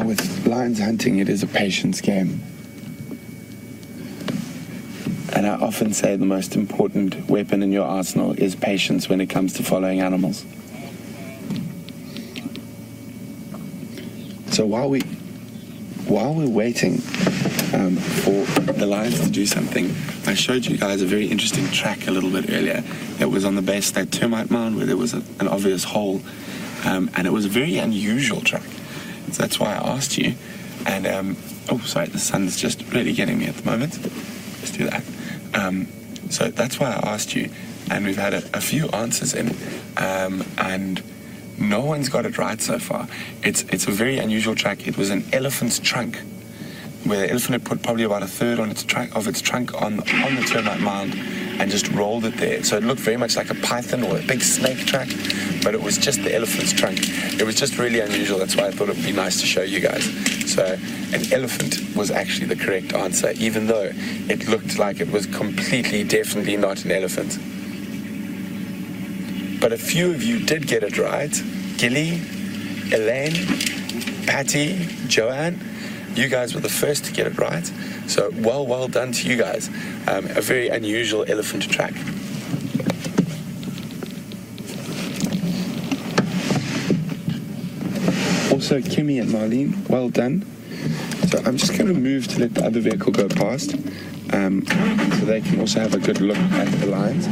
With lines hunting, it is a patience game. And I often say the most important weapon in your arsenal is patience when it comes to following animals. So while we're waiting for the lines to do something, I showed you guys a very interesting track a little bit earlier that was on the base of that termite mound where there was an obvious hole, and it was a very unusual track. So that's why I asked you. And, oh, sorry, the sun's just really getting me at the moment. Let's do that. So that's why I asked you. And we've had a few answers in. And no one's got it right so far. It's a very unusual track. It was an elephant's trunk, where the elephant had put probably about a third of its trunk on the termite mound and just rolled it there. So it looked very much like a python or a big snake track, but it was just the elephant's trunk. It was just really unusual. That's why I thought it would be nice to show you guys. So an elephant was actually the correct answer, even though it looked like it was completely, definitely not an elephant. But a few of you did get it right. Gilly, Elaine, Patty, Joanne. You guys were the first to get it right. So well done to you guys. A very unusual elephant track. Also, Kimmy and Marlene, well done. So I'm just going to move to let the other vehicle go past, so they can also have a good look at the lines.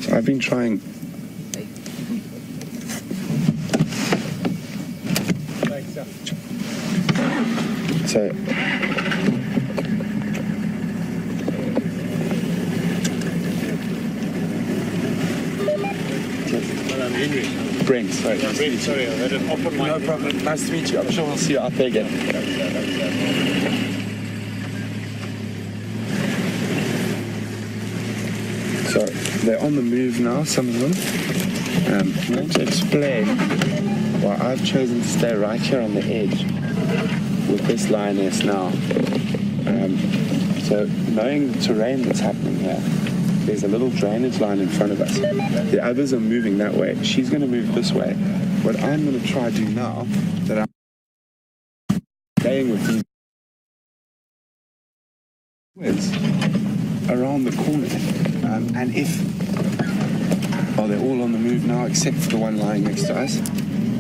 So I've been trying. So Brent, sorry. Really sorry, I had an open mic. No problem. Nice to meet you. I'm sure we'll see you out there again. So they're on the move now, some of them. I'm going to explain why I've chosen to stay right here on the edge with this lioness now. So knowing the terrain that's happening here, there's a little drainage line in front of us. The others are moving that way. She's going to move this way. What I'm going to try to do now, that I'm staying with these is around the corner. And if, oh, they're all on the move now, except for the one lying next to us.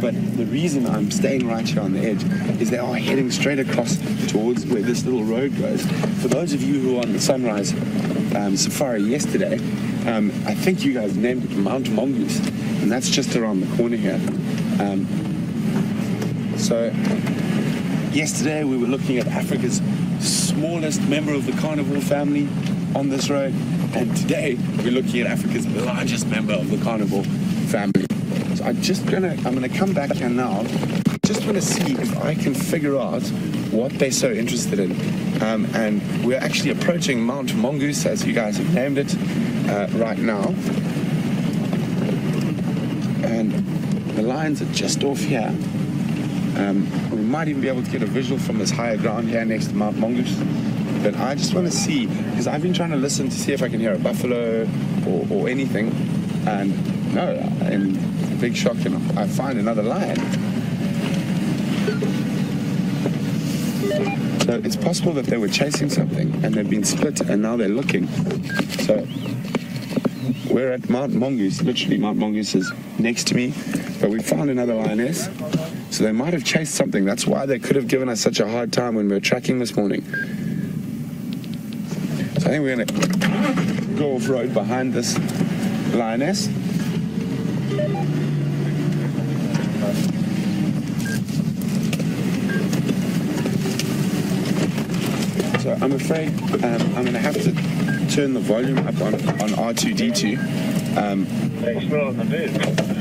But the reason I'm staying right here on the edge is they are heading straight across towards where this little road goes. For those of you who were on the Sunrise Safari yesterday, I think you guys named it Mount Mongoose, and that's just around the corner here. So yesterday we were looking at Africa's smallest member of the carnivore family on this road. And today we're looking at Africa's largest member of the carnivore family. So I'm gonna come back here now. Just want to see if I can figure out what they're so interested in. And we're actually approaching Mount Mongoose, as you guys have named it, right now. And the lions are just off here. We might even be able to get a visual from this higher ground here next to Mount Mongoose. But I just want to see, because I've been trying to listen to see if I can hear a buffalo or anything. And no, and big shock, and I find another lion. So it's possible that they were chasing something and they've been split and now they're looking. So we're at Mount Mongoose, literally Mount Mongoose is next to me, but we found another lioness. So they might have chased something. That's why they could have given us such a hard time when we were tracking this morning. So I think we're gonna go off-road behind this lioness. So I'm afraid I'm going to have to turn the volume up on R2D2.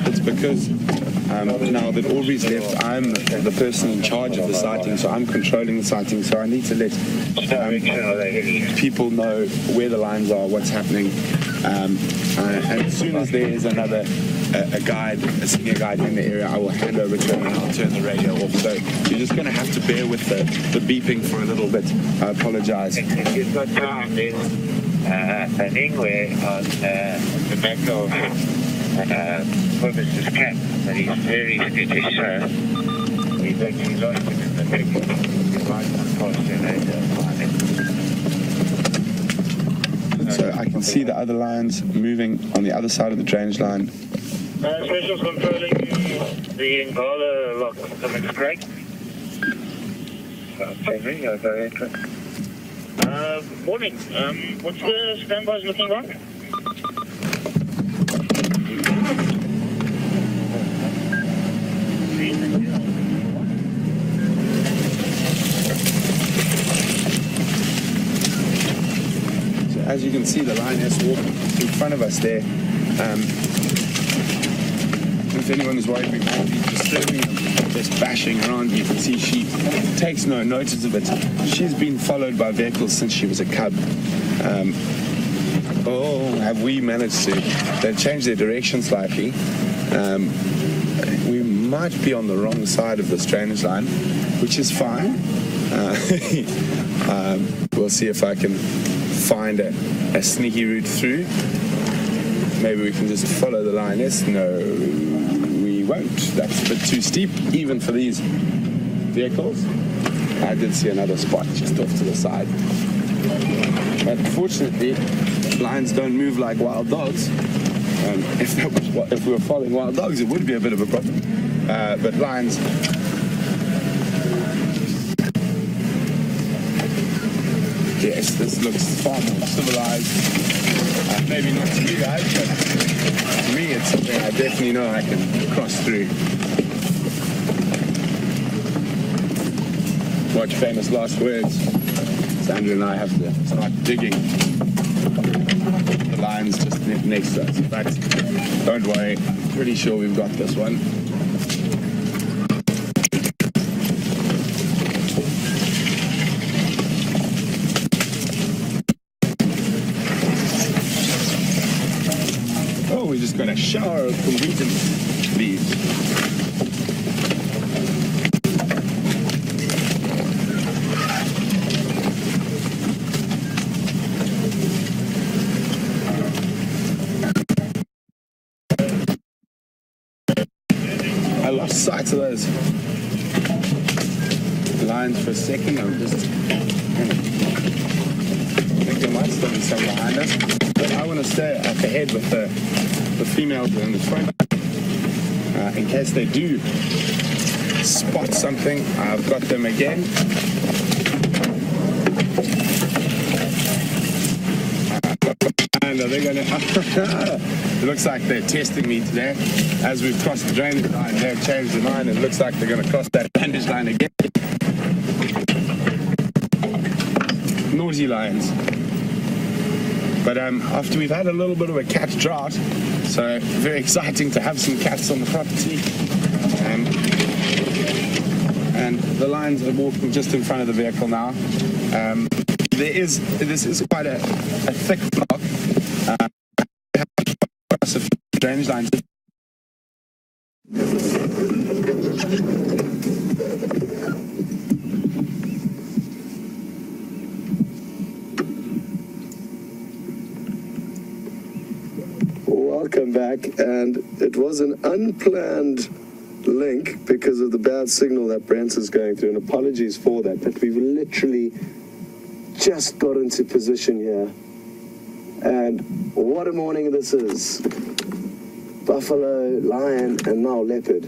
It's because now that Aubrey's left, I'm the person in charge of the sighting, so I'm controlling the sighting, so I need to let people know where the lines are, what's happening. And as soon as there is another a senior guide in the area, I will hand over to him and I'll turn the radio off. So you're just going to have to bear with the beeping for a little bit. I apologize. If you've got time, there's an ingwe on the back of Purvis's camp, but he's very skittish, so he's actually lost him in the big right pasture later. So I can see the other lions moving on the other side of the drainage line. Specials controlling the Ingala lock. Looks great. Henry, very interesting. Morning. What's the standbys looking like? So as you can see, the lioness walking in front of us there. If anyone is worried we might be disturbing them, just bashing around, you can see she takes no notice of it. She's been followed by vehicles since she was a cub. Have we managed to? They've changed their direction slightly. We might be on the wrong side of this drainage line, which is fine. We'll see if I can find a sneaky route through. Maybe we can just follow the lioness. No, we won't. That's a bit too steep, even for these vehicles. I did see another spot just off to the side. But fortunately, lions don't move like wild dogs. If we were following wild dogs, it would be a bit of a problem. But lions... Yes, this looks far more civilized. Maybe not to you guys, but to me it's something I definitely know I can cross through. Watch famous last words. Sandra and I have to start digging the lines just next to us. But don't worry, pretty sure we've got this one. We just got a shower of Kumbutan leaves. I lost sight of those lines for a second. I think there might still be some behind us. But I want to stay at the head with the females in the front. In case they do spot something, I've got them again. And they're gonna it looks like they're testing me today. As we've crossed the drainage line, they've changed their mind. It looks like they're gonna cross that drainage line again. Naughty lions. But after we've had a little bit of a cat drought, so very exciting to have some cats on the property. And the lions are walking just in front of the vehicle now. This is quite a thick block. A few drainage lines. Welcome back, and it was an unplanned link because of the bad signal that Brent is going through, and apologies for that, but we've literally just got into position here, and what a morning this is. Buffalo, lion, and now leopard.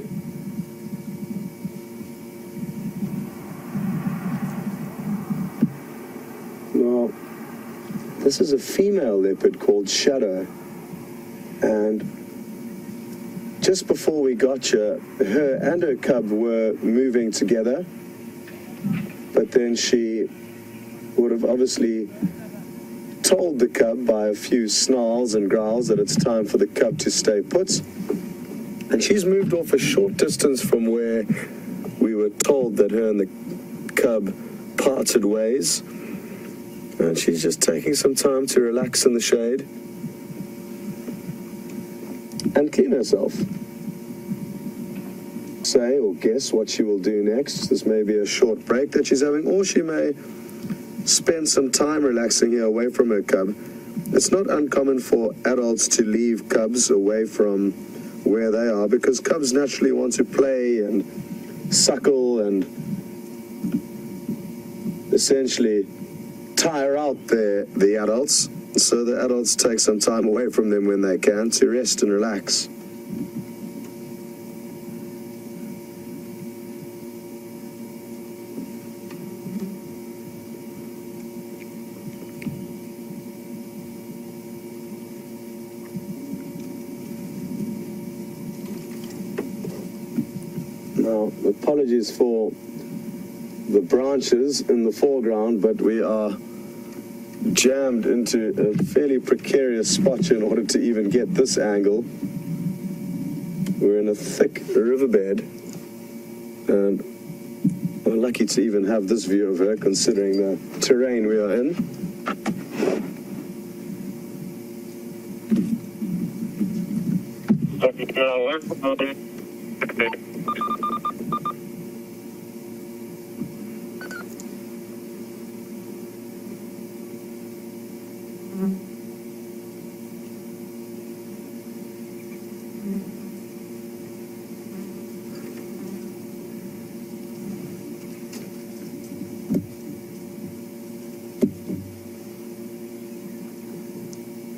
Now, this is a female leopard called Shadow, and just before we got here, her and her cub were moving together, but then she would have obviously told the cub by a few snarls and growls that it's time for the cub to stay put. And she's moved off a short distance from where we were told that her and the cub parted ways. And she's just taking some time to relax in the shade and clean herself. Say or guess what she will do next. This may be a short break that she's having, or she may spend some time relaxing here away from her cub. It's not uncommon for adults to leave cubs away from where they are because cubs naturally want to play and suckle and essentially tire out the adults. So the adults take some time away from them when they can to rest and relax. Now, apologies for the branches in the foreground, but we are jammed into a fairly precarious spot in order to even get this angle. We're in a thick riverbed, and we're lucky to even have this view of her, considering the terrain we are in.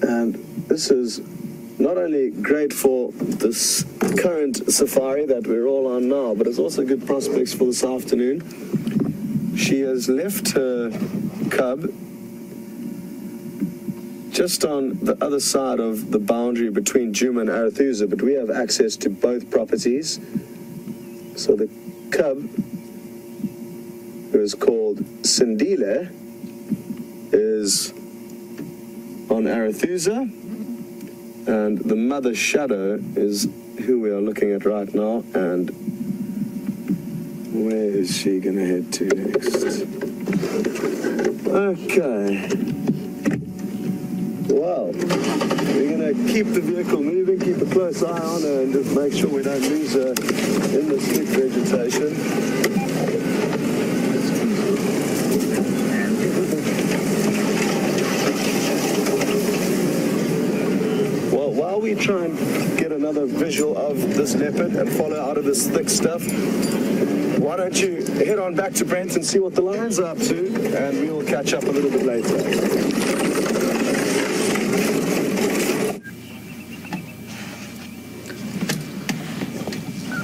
And this is not only great for this current safari that we're all on now, but it's also good prospects for this afternoon. She has left her cub just on the other side of the boundary between Djuma and Arathusa, but we have access to both properties. So the cub, who is called Sindile, is on Arathusa, and the mother Shadow is who we are looking at right now. And where is she going to head to next? Okay. Well, we're going to keep the vehicle moving, keep a close eye on her, and just make sure we don't lose her in the thick vegetation. While we try and get another visual of this leopard and follow out of this thick stuff, why don't you head on back to Brent and see what the lion's are up to, and we will catch up a little bit later.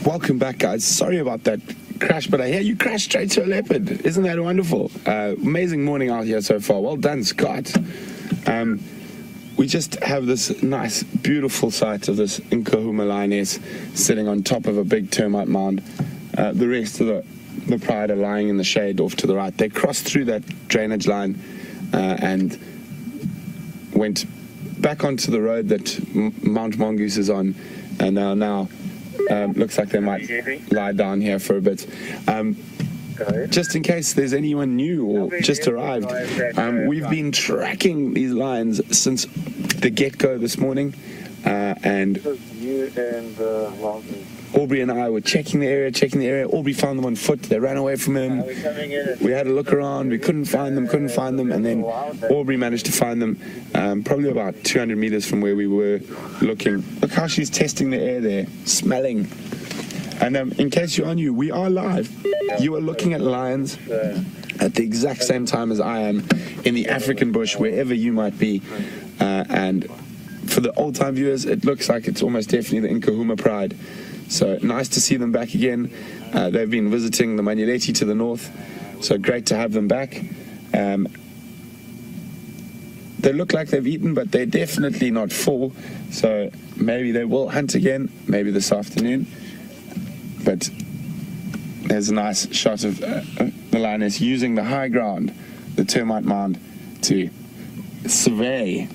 Welcome back, guys. Sorry about that crash, but I hear you crashed straight to a leopard. Isn't that wonderful? Amazing morning out here so far. Well done, Scott. We just have this nice, beautiful sight of this Nkahuma lioness sitting on top of a big termite mound. The rest of the pride are lying in the shade off to the right. They crossed through that drainage line and went back onto the road that Mount Mongoose is on, and now looks like they might lie down here for a bit. Just in case there's anyone new or just arrived, we've been tracking these lines since the get-go this morning, and Aubrey and I were checking the area. Aubrey found them on foot. They ran away from him. We had a look around. We couldn't find them. And then Aubrey managed to find them probably about 200 meters from where we were looking. Look how she's testing the air there, smelling. And in case you are new, we are live. You are looking at lions at the exact same time as I am in the African bush, wherever you might be. And for the old-time viewers, it looks like it's almost definitely the Nkahuma Pride. So nice to see them back again. They've been visiting the Manyeleti to the north, so great to have them back. They look like they've eaten, but they're definitely not full, so maybe they will hunt again, maybe this afternoon. But there's a nice shot of the lioness using the high ground, the termite mound, to survey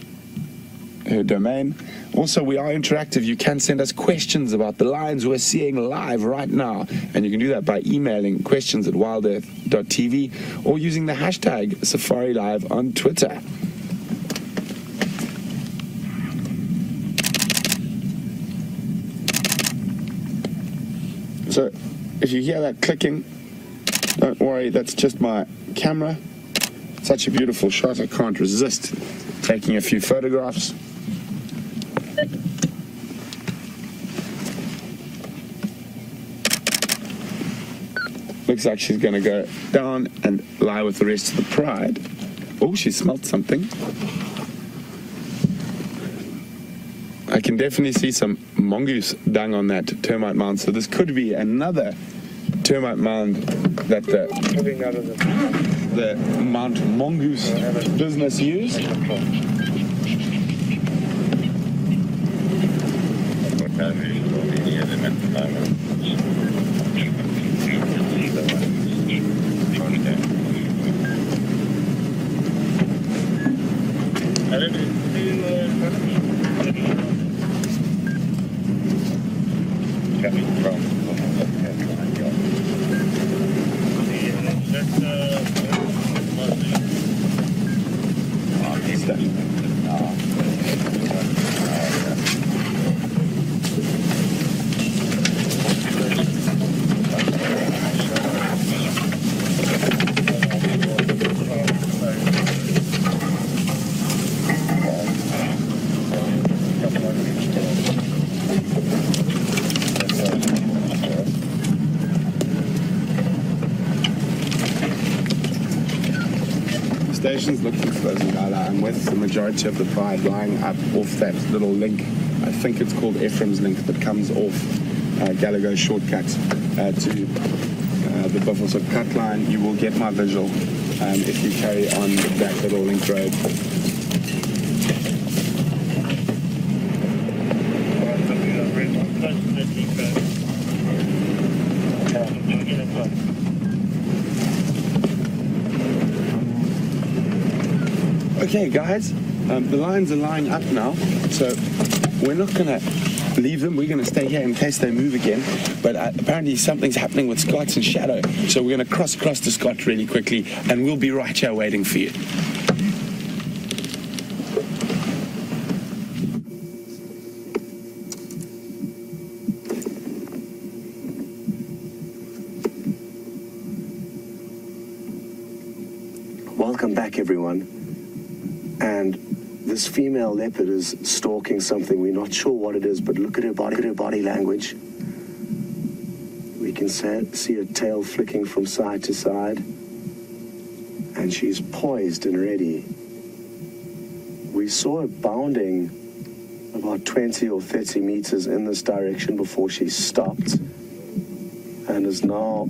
her domain. Also, we are interactive. You can send us questions about the lions we're seeing live right now, and you can do that by emailing questions@wildearth.tv or using the hashtag SafariLive on Twitter. So if you hear that clicking, don't worry, that's just my camera. Such a beautiful shot, I can't resist taking a few photographs. Looks like she's going to go down and lie with the rest of the pride. Oh, she smelt something. I can definitely see some mongoose dung on that termite mound, so this could be another termite mound that the Mount Mongoose business use. Station's looking closing down. I'm with the majority of the pride lying up off that little link. I think it's called Ephraim's Link, that comes off Gallagher's shortcut to the Buffalo Cut line. You will get my visual if you carry on that little link road. Okay guys, the lions are lying up now, so we're not going to leave them. We're going to stay here in case they move again, but apparently something's happening with Scott and Shadow, so we're going to cross across to Scott really quickly, and we'll be right here waiting for you. Welcome back everyone. And this female leopard is stalking something. We're not sure what it is, but look at her body language. We can see her tail flicking from side to side. And she's poised and ready. We saw her bounding about 20 or 30 meters in this direction before she stopped, and is now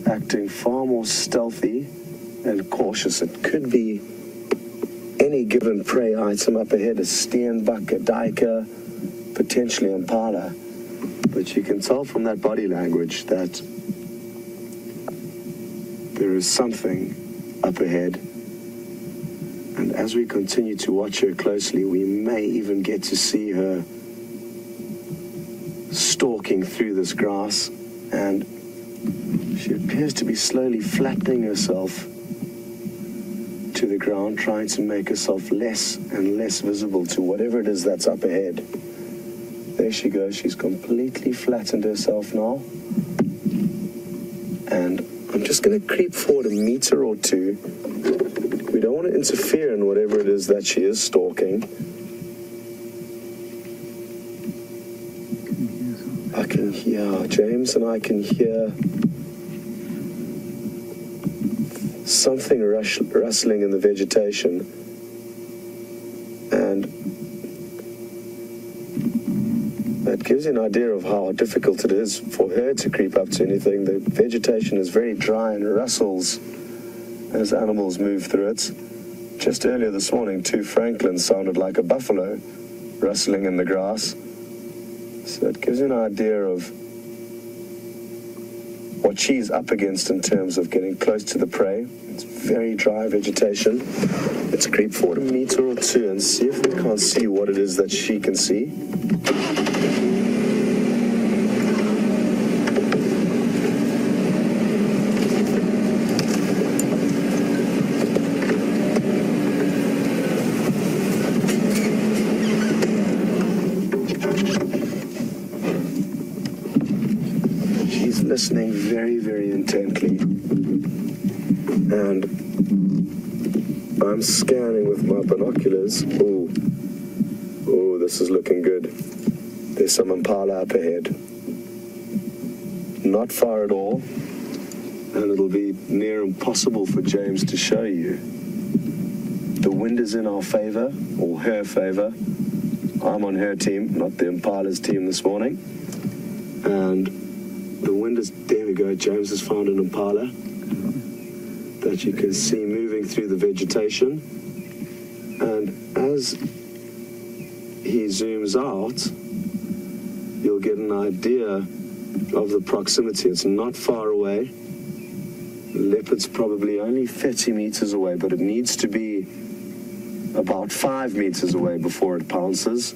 acting far more stealthy and cautious. It could be any given prey item up ahead, a steenbok, a duiker, potentially impala. But you can tell from that body language that there is something up ahead. And as we continue to watch her closely, we may even get to see her stalking through this grass, and she appears to be slowly flattening herself to the ground, trying to make herself less and less visible to whatever it is that's up ahead. There she goes. She's completely flattened herself now. And I'm just going to creep forward a meter or two. We don't want to interfere in whatever it is that she is stalking. I can hear, James and I can hear something rustling in the vegetation, and that gives you an idea of how difficult it is for her to creep up to anything. The vegetation is very dry and rustles as animals move through it. Just earlier this morning, 2 francolins sounded like a buffalo rustling in the grass. So it gives you an idea of what she's up against in terms of getting close to the prey. It's very dry vegetation. Let's creep forward a meter or two and see if we can't see what it is that she can see. Listening very, very intently, and I'm scanning with my binoculars. Oh, this is looking good. There's some impala up ahead. Not far at all, and it'll be near impossible for James to show you. The wind is in our favor, or her favor. I'm on her team, not the impala's team this morning, and the wind is, there we go, James has found an impala that you can see moving through the vegetation. And as he zooms out, you'll get an idea of the proximity. It's not far away. The leopard's probably only 30 meters away, but it needs to be about 5 meters away before it pounces,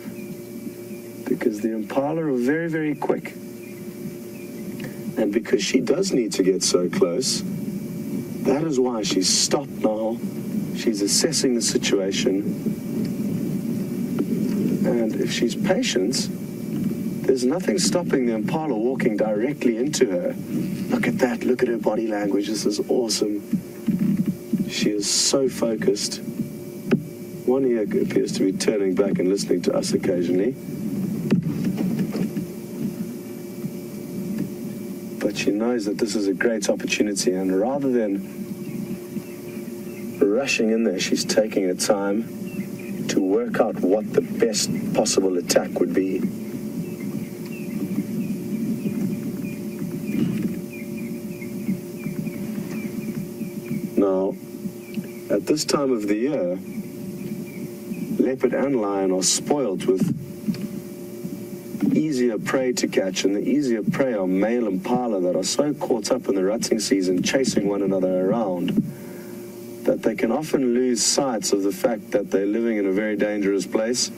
because the impala are very, very quick. And because she does need to get so close, that is why she's stopped now. She's assessing the situation. And if she's patient, there's nothing stopping the impala walking directly into her. Look at that. Look at her body language. This is awesome. She is so focused. One ear appears to be turning back and listening to us occasionally. But she knows that this is a great opportunity, and rather than rushing in there, she's taking her time to work out what the best possible attack would be. Now, at this time of the year, leopard and lion are spoiled with easier prey to catch, and the easier prey are male impala that are so caught up in the rutting season chasing one another around that they can often lose sight of the fact that they're living in a very dangerous place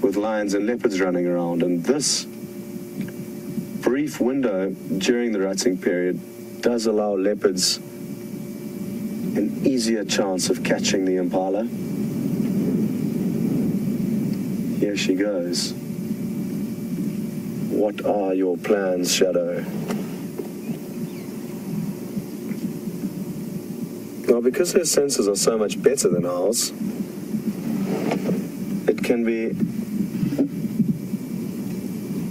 with lions and leopards running around. And this brief window during the rutting period does allow leopards an easier chance of catching the impala. Here she goes. What are your plans, Shadow? Now, because her senses are so much better than ours, it can be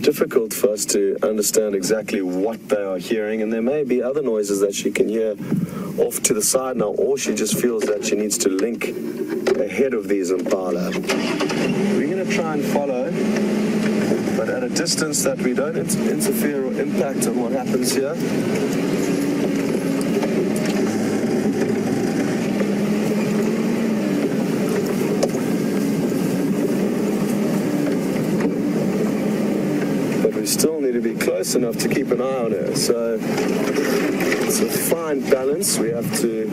difficult for us to understand exactly what they are hearing, and there may be other noises that she can hear off to the side now, or she just feels that she needs to link ahead of these impala. We're going to try and follow, but at a distance that we don't interfere or impact on what happens here. But we still need to be close enough to keep an eye on her. So it's a fine balance. We have to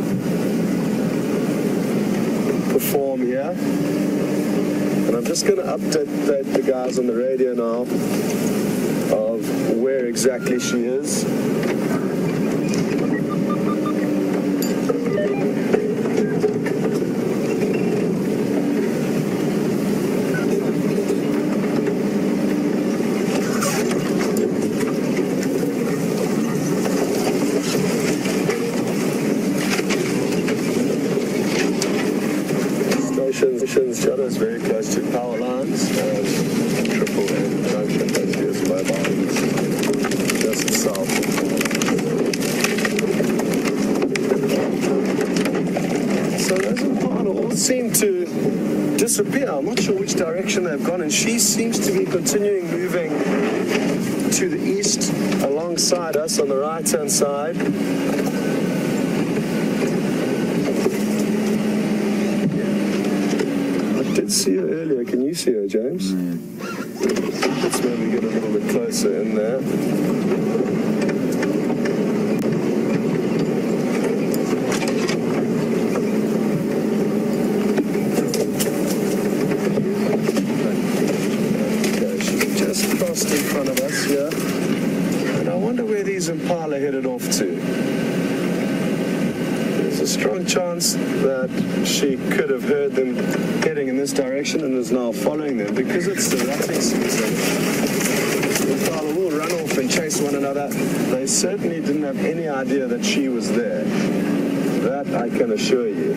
perform here. And I'm just going to update the guys on the radio now of where exactly she is. Shutter's very close to power lines and triple M junction that is mobile just south. So those Impala all seem to disappear. I'm not sure which direction they've gone, and she seems to be continuing moving to the east alongside us on the right hand side. See her earlier. Can you see her, James? Let's maybe get a little bit closer in there. Okay, she just crossed in front of us here. And I wonder where these Impala headed off to. There's a strong chance that she could have heard them heading in this direction and is now following them because it's the rutting season. The Impala will run off and chase one another. They certainly didn't have any idea that she was there. That I can assure you.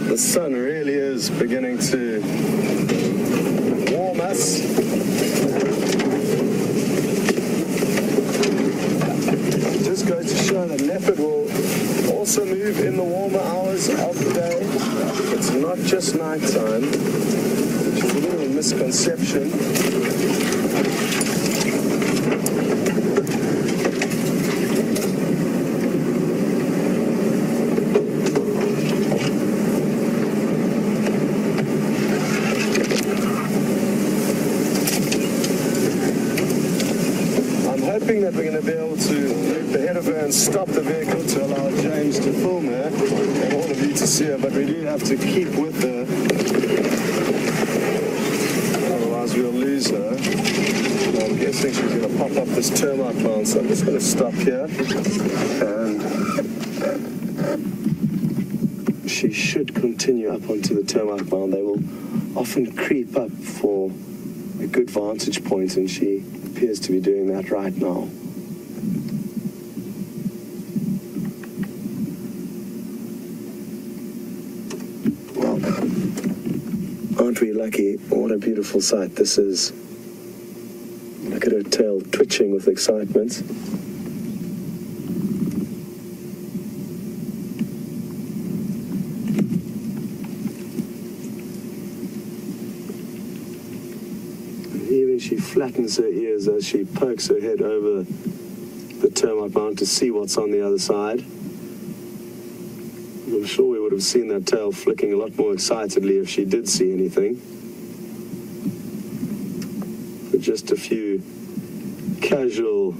The sun really is beginning to warm us. Just goes to show that leopard will also move in the warmer hours of the day. It's not just nighttime, which is a bit of a misconception. Hoping that we're going to be able to move ahead of her and stop the vehicle to allow James to film her and all of you to see her, but we do have to keep with her, otherwise we'll lose her. So I'm guessing she's going to pop up this termite mound, so I'm just going to stop here, and she should continue up onto the termite mound. They will often creep up for a good vantage point, and she appears to be doing that right now. Well, aren't we lucky? What a beautiful sight this is. Look at her tail twitching with excitement. She flattens her ears as she pokes her head over the termite mound to see what's on the other side. I'm sure we would have seen that tail flicking a lot more excitedly if she did see anything. But just a few casual,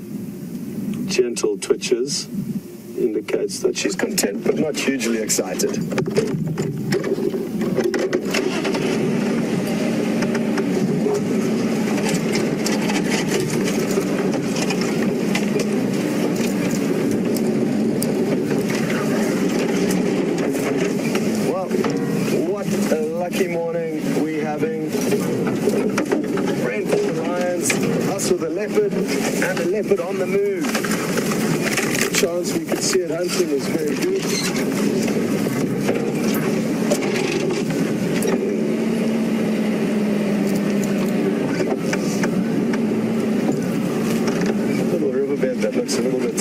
gentle twitches indicates that she's content but not hugely excited. Lucky morning we having. Brent with the lions, us with a leopard, and a leopard on the move. The chance we could see it hunting is very good. A little riverbed that looks a little bit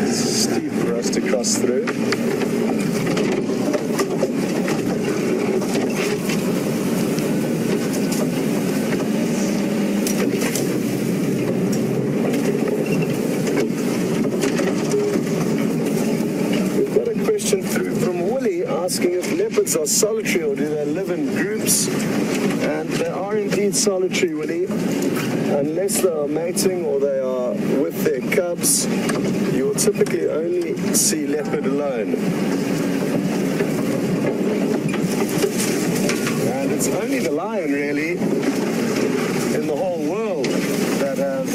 steep for us to cross through. these are solitary, or do they live in groups? And they are indeed solitary, Willie. Unless they are mating or they are with their cubs, you will typically only see leopard alone. And it's only the lion, really, in the whole world that have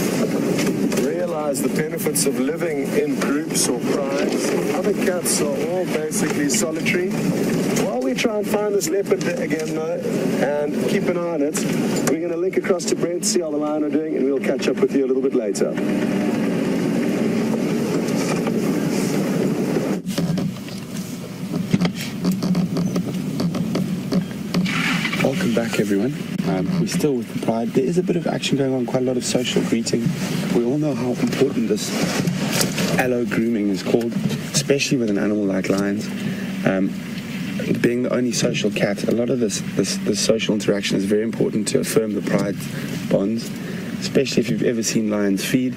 realized the benefits of living in groups or prides. Other cats are all basically solitary. While we try and find this leopard again, though, and keep an eye on it, we're going to link across to Brent, see how the lion are doing, and we'll catch up with you a little bit later. Welcome back, everyone. We're still with the pride. There is a bit of action going on, quite a lot of social greeting. We all know how important this allo grooming is called, especially with an animal like lions. Being the only social cat, a lot of this social interaction is very important to affirm the pride bonds, especially if you've ever seen lions feed.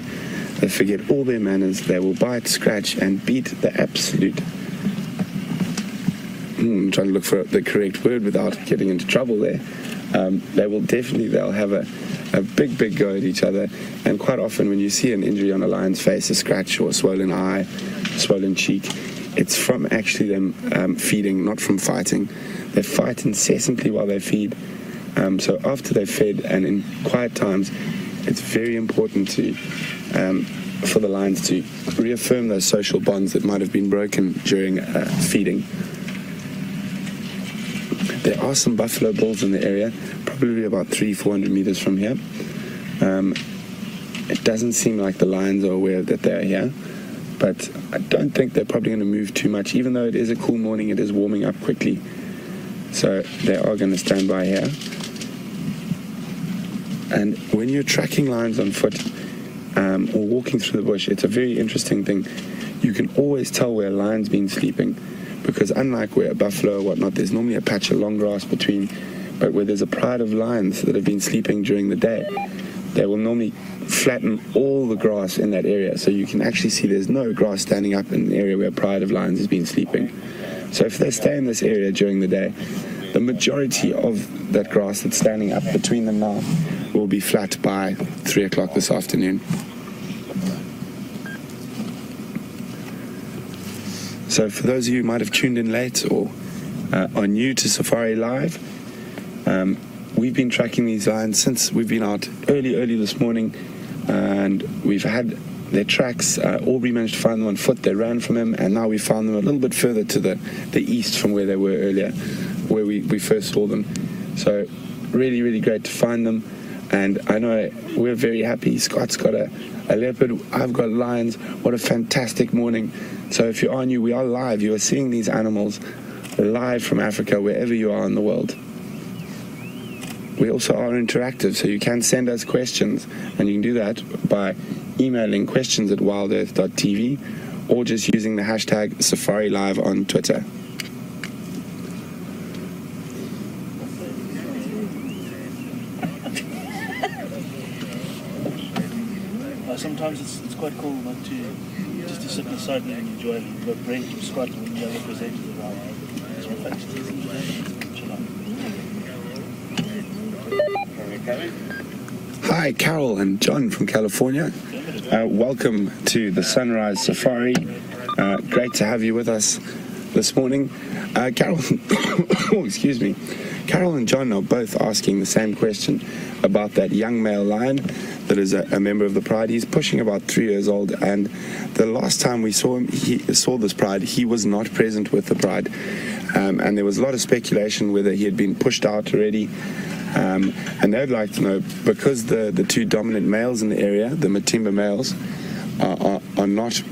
They forget all their manners. They will bite, scratch, and beat the absolute... I'm trying to look for the correct word without getting into trouble there. They'll have a big go at each other, and quite often when you see an injury on a lion's face, a scratch or a swollen eye, swollen cheek, it's from actually them feeding, not from fighting. They fight incessantly while they feed. So after they've fed and in quiet times, it's very important for the lions to reaffirm those social bonds that might have been broken during feeding. There are some buffalo bulls in the area, probably about 300-400 meters from here. It doesn't seem like the lions are aware that they're here, but I don't think they're probably going to move too much. Even though it is a cool morning, it is warming up quickly. So they are going to stand by here. And when you're tracking lions on foot or walking through the bush, it's a very interesting thing. You can always tell where a lion's been sleeping, because unlike where a buffalo or whatnot, there's normally a patch of long grass between, but where there's a pride of lions that have been sleeping during the day, they will normally flatten all the grass in that area, so you can actually see there's no grass standing up in an area where a pride of lions has been sleeping. So if they stay in this area during the day, the majority of that grass that's standing up between them now will be flat by 3 o'clock this afternoon. So for those of you who might have tuned in late or are new to SafariLive, we've been tracking these lions since we've been out early this morning, and we've had their tracks. Aubrey managed to find them on foot. They ran from him, and now we found them a little bit further to the east from where they were earlier, where we first saw them. So really great to find them, and I know we're very happy. Scott's got a leopard, I've got lions. What a fantastic morning. So if you are new, we are live. You are seeing these animals live from Africa, wherever you are in the world. We also are interactive, so you can send us questions, and you can do that by emailing questions@wildearth.tv or just using the hashtag SafariLive on Twitter. Sometimes it's quite cool not just to sit beside me and enjoy what Brent and Scott and the other presenters are. It's Hi, Carol and John from California. Welcome to the Sunrise Safari. Great to have you with us this morning. Carol, excuse me. Carol and John are both asking the same question about that young male lion that is a member of the pride. He's pushing about 3 years old, and the last time we saw him, saw this pride, he was not present with the pride, and there was a lot of speculation whether he had been pushed out already, and they'd like to know, because the two dominant males in the area, the Matimba males, are not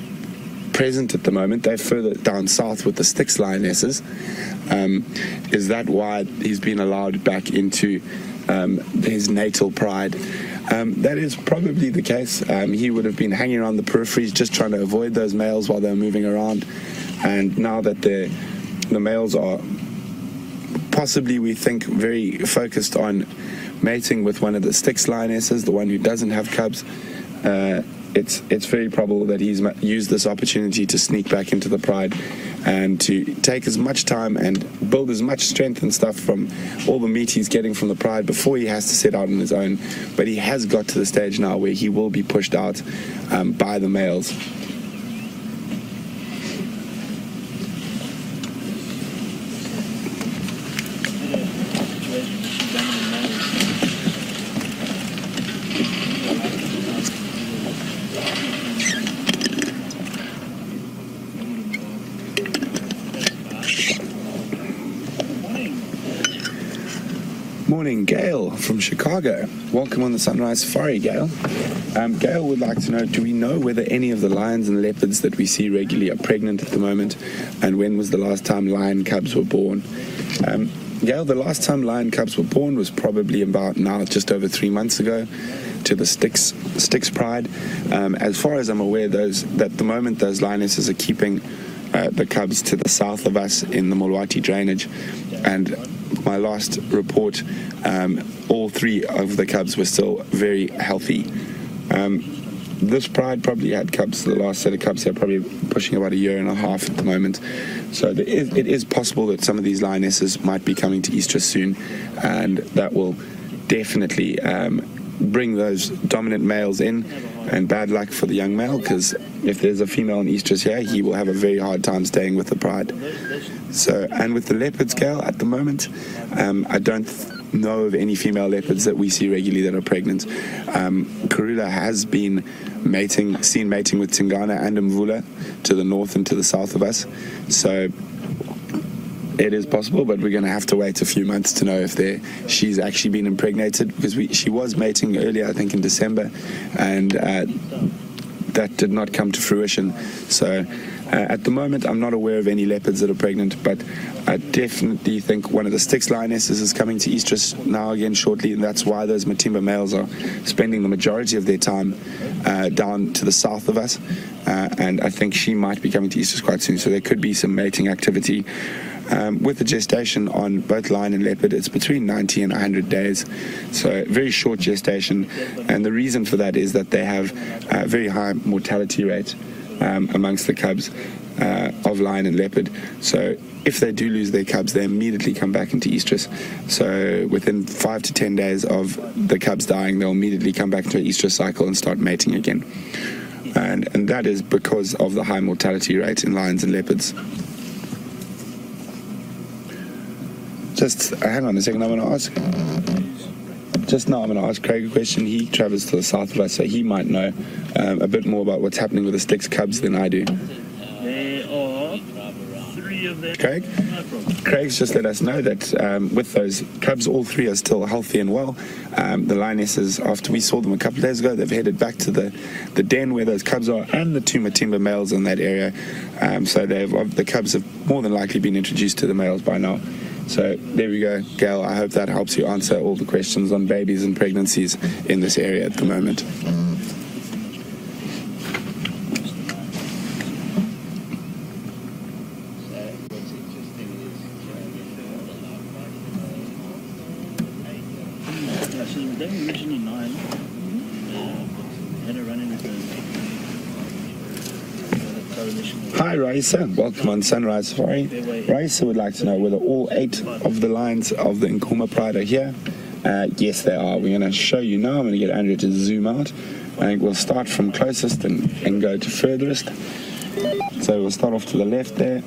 present at the moment. They're further down south with the Styx lionesses. Is that why he's been allowed back into his natal pride? That is probably the case. He would have been hanging around the peripheries just trying to avoid those males while they're moving around, and now that the males are possibly, we think, very focused on mating with one of the Styx lionesses, the one who doesn't have cubs, it's very probable that he's used this opportunity to sneak back into the Pride and to take as much time and build as much strength and stuff from all the meat he's getting from the Pride before he has to set out on his own. But he has got to the stage now where he will be pushed out by the males. Morning, Gail from Chicago. Welcome on the Sunrise Safari, Gail. Gail would like to know, do we know whether any of the lions and leopards that we see regularly are pregnant at the moment? And when was the last time lion cubs were born? Gail, the last time lion cubs were born was probably about now just over 3 months ago to the Styx Pride. As far as I'm aware, at the moment those lionesses are keeping the cubs to the south of us in the Mulwati drainage, and my last report, all 3 of the cubs were still very healthy. This Pride probably had cubs, the last set of cubs here probably pushing about 1.5 years at the moment. So it is possible that some of these lionesses might be coming to estrus soon, and that will definitely bring those dominant males in, and bad luck for the young male, because if there's a female in estrus here, he will have a very hard time staying with the Pride. So, and with the leopard scale at the moment, I don't know of any female leopards that we see regularly that are pregnant. Karula has been seen mating with Tingana and Mvula to the north and to the south of us. So it is possible, but we're going to have to wait a few months to know if she's actually been impregnated, because she was mating earlier, I think in December, and that did not come to fruition. So at the moment, I'm not aware of any leopards that are pregnant, but I definitely think one of the Styx lionesses is coming to estrus now again shortly, and that's why those Matimba males are spending the majority of their time down to the south of us, and I think she might be coming to estrus quite soon, so there could be some mating activity. With the gestation on both lion and leopard, it's between 90 and 100 days, so very short gestation, and the reason for that is that they have a very high mortality rate amongst the cubs of lion and leopard. So if they do lose their cubs, they immediately come back into estrus. So within 5 to 10 days of the cubs dying, they'll immediately come back into an estrus cycle and start mating again. And that is because of the high mortality rate in lions and leopards. Just hang on a second, I'm going to ask. Just now I'm going to ask Craig a question. He travels to the south of us, so he might know a bit more about what's happening with the Styx cubs than I do. There are 3 of them. Craig? No problem. Craig's just let us know that with those cubs, all 3 are still healthy and well. The lionesses, after we saw them a couple of days ago, they've headed back to the den where those cubs are, and the 2 Matimba males in that area. So the cubs have more than likely been introduced to the males by now. So there we go, Gail. I hope that helps you answer all the questions on babies and pregnancies in this area at the moment. So they were originally 9. Had a run-in with the coalition. Hi, Raisa. Welcome on Sunrise Safari. Raisa would like to know whether all 8 of the lions of the Nkrumah Pride are here. Yes, they are. We're going to show you now. I'm going to get Andrea to zoom out. And we'll start from closest and go to furthest. So we'll start off to the left there.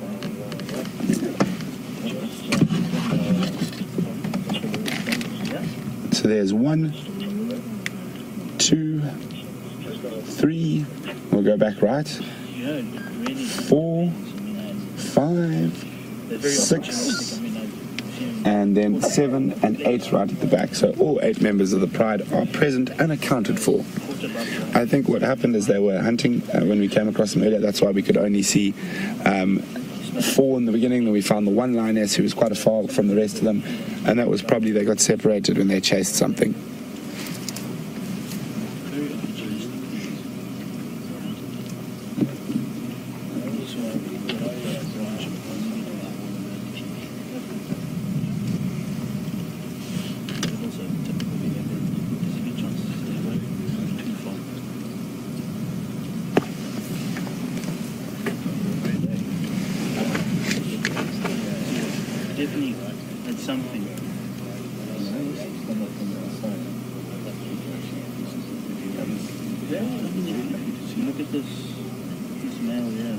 So there's 1, 2, 3. We'll go back right. 4, 5, 6, and then 7 and 8 right at the back. So all 8 members of the Pride are present and accounted for. I think what happened is they were hunting when we came across them earlier. That's why we could only see 4 in the beginning. Then we found the 1 lioness who was quite a far from the rest of them, and that was probably they got separated when they chased something. something. Yeah, I mean, if you look at this male here,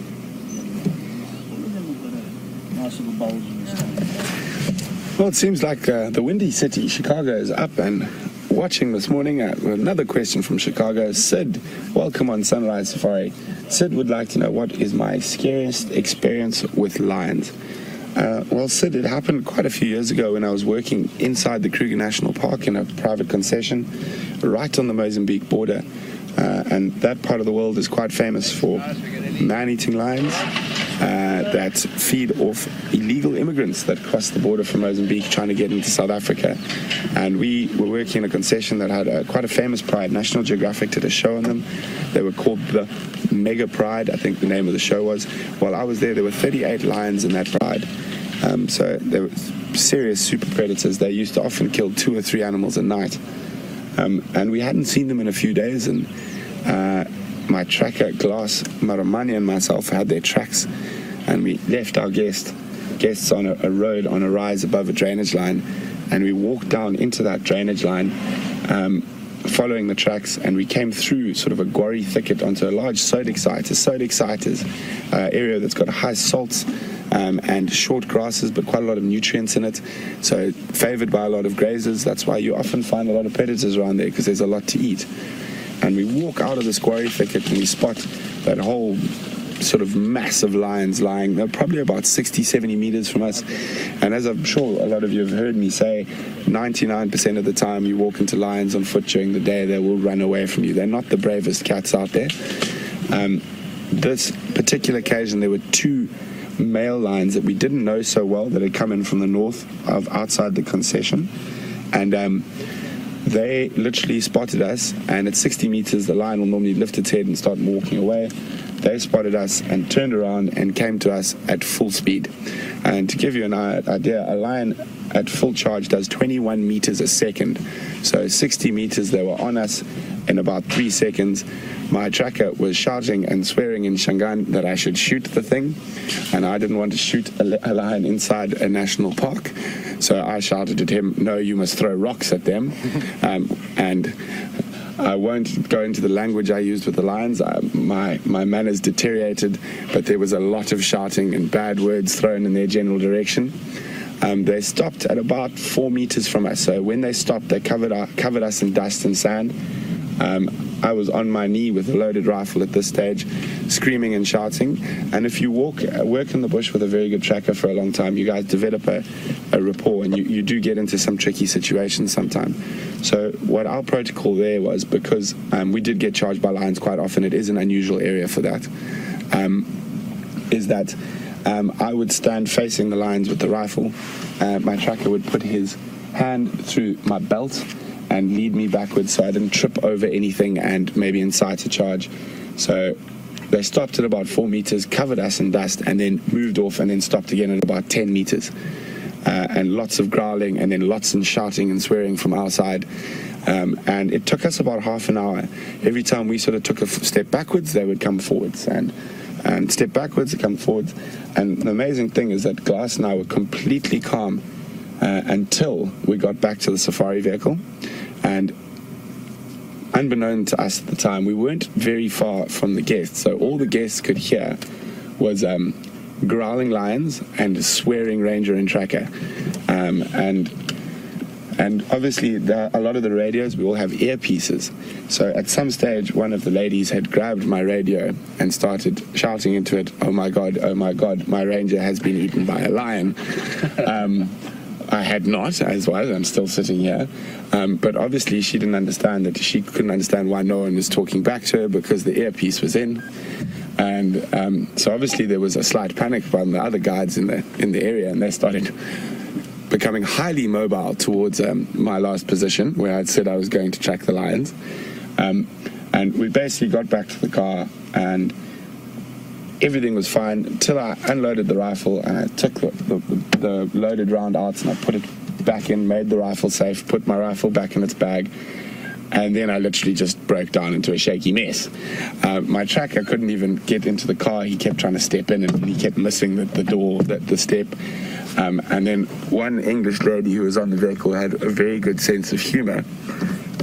all of them have got a nice little bulge in the stomach. Well, it seems like the Windy City, Chicago, is up and watching this morning. Another question from Chicago. Sid, welcome on Sunrise Safari. Sid would like to know, what is my scariest experience with lions? Well, Sid, it happened quite a few years ago when I was working inside the Kruger National Park in a private concession right on the Mozambique border. And that part of the world is quite famous for man-eating lions that feed off illegal immigrants that cross the border from Mozambique trying to get into South Africa. And we were working in a concession that had quite a famous pride. National Geographic did a show on them. They were called the Mega Pride, I think the name of the show was. While I was there were 38 lions in that pride. So they were serious super predators. They used to often kill 2 or 3 animals a night. And we hadn't seen them in a few days, and my tracker, Glass, Maramani, and myself had their tracks, and we left our guests on a road on a rise above a drainage line, and we walked down into that drainage line, following the tracks, and we came through sort of a quarry thicket onto a large sodic site. A sodic site is an area that's got high salts and short grasses, but quite a lot of nutrients in it, so favored by a lot of grazers. That's why you often find a lot of predators around there, because there's a lot to eat. And we walk out of this quarry thicket and we spot that whole sort of mass of lions lying. They're probably about 60, 70 meters from us. And as I'm sure a lot of you have heard me say, 99% of the time you walk into lions on foot during the day, they will run away from you. They're not the bravest cats out there. This particular occasion, there were 2 male lions that we didn't know so well that had come in from the north of outside the concession. And they literally spotted us, and at 60 meters the lion will normally lift its head and start walking away. They spotted us and turned around and came to us at full speed. And to give you an idea, a lion at full charge does 21 meters a second. So 60 meters, they were on us in about 3 seconds. My tracker was shouting and swearing in Shangaan that I should shoot the thing, and I didn't want to shoot a lion inside a national park. So I shouted at him, no, you must throw rocks at them. And I won't go into the language I used with the lions. My manners deteriorated, but there was a lot of shouting and bad words thrown in their general direction. They stopped at about 4 meters from us. So when they stopped, they covered us in dust and sand. I was on my knee with a loaded rifle at this stage, screaming and shouting. And if you work in the bush with a very good tracker for a long time, you guys develop a rapport, and you do get into some tricky situations sometimes. So what our protocol there was, because we did get charged by lions quite often, it is an unusual area for that, is that I would stand facing the lions with the rifle. My tracker would put his hand through my belt and lead me backwards so I didn't trip over anything and maybe incite a charge. So they stopped at about 4 meters, covered us in dust, and then moved off, and then stopped again at about 10 meters. And lots of growling, and then lots of shouting and swearing from our side. And it took us about half an hour. Every time we sort of took a step backwards, they would come forwards, and step backwards, they come forwards. And the amazing thing is that Glass and I were completely calm until we got back to the safari vehicle. And unbeknown to us at the time, we weren't very far from the guests, so all the guests could hear was growling lions and swearing ranger and tracker. And obviously a lot of the radios, we all have earpieces. So at some stage, one of the ladies had grabbed my radio and started shouting into it, oh my God, my ranger has been eaten by a lion. I had not, as well. I'm still sitting here. But obviously she didn't understand that. She couldn't understand why no one was talking back to her, because the earpiece was in. And so obviously there was a slight panic from the other guides in the area, and they started becoming highly mobile towards my last position, where I'd said I was going to track the lions. And we basically got back to the car, and everything was fine until I unloaded the rifle, and I took the loaded round out and I put it back in, made the rifle safe, put my rifle back in its bag, and then I literally just broke down into a shaky mess. My tracker couldn't even get into the car. He kept trying to step in, and he kept missing the door, the step. And then one English lady who was on the vehicle had a very good sense of humor,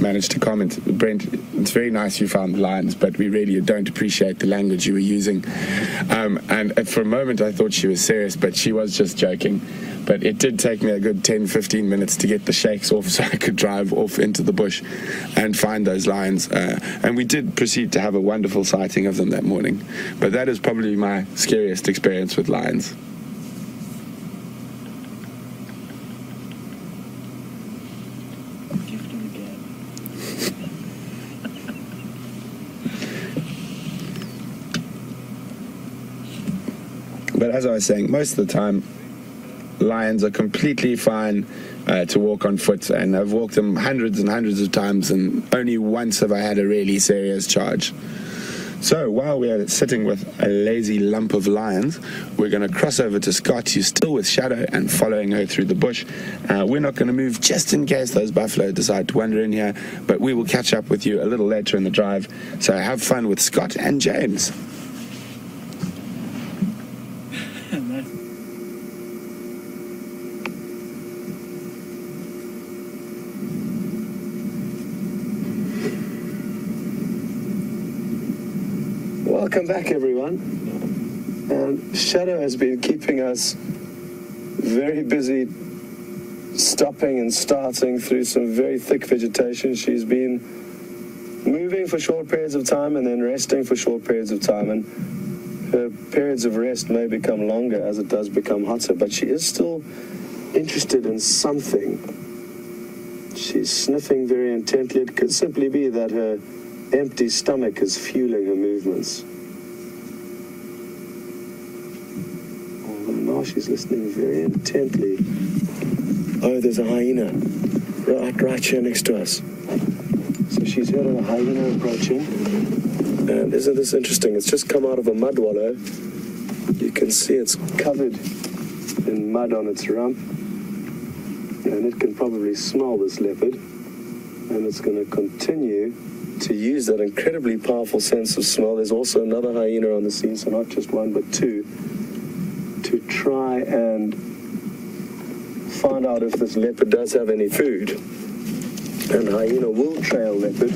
managed to comment, Brent, it's very nice you found the lines, but we really don't appreciate the language you were using. And for a moment I thought she was serious, but she was just joking. But it did take me a good 10-15 minutes to get the shakes off so I could drive off into the bush and find those lines. And we did proceed to have a wonderful sighting of them that morning. But that is probably my scariest experience with lions. Gift of the gab. But as I was saying, most of the time, lions are completely fine to walk on foot, and I've walked them hundreds and hundreds of times, and only once have I had a really serious charge. So while we are sitting with a lazy lump of lions, we're going to cross over to Scott, who's still with Shadow and following her through the bush. We're not going to move just in case those buffalo decide to wander in here, but we will catch up with you a little later in the drive. So have fun with Scott and James. Welcome back, everyone. And Shadow has been keeping us very busy, stopping and starting through some very thick vegetation. She's been moving for short periods of time and then resting for short periods of time. And her periods of rest may become longer as it does become hotter, but she is still interested in something. She's sniffing very intently. It could simply be that her empty stomach is fueling her movements. Oh, now she's listening very intently. Oh, there's a hyena right here next to us. So she's heard of a hyena approaching. And isn't this interesting? It's just come out of a mud wallow. You can see it's covered in mud on its rump. And it can probably smell this leopard. And it's going to continue to use that incredibly powerful sense of smell. There's also another hyena on the scene, so not just one but two, to try and find out if this leopard does have any food. And hyena will trail leopard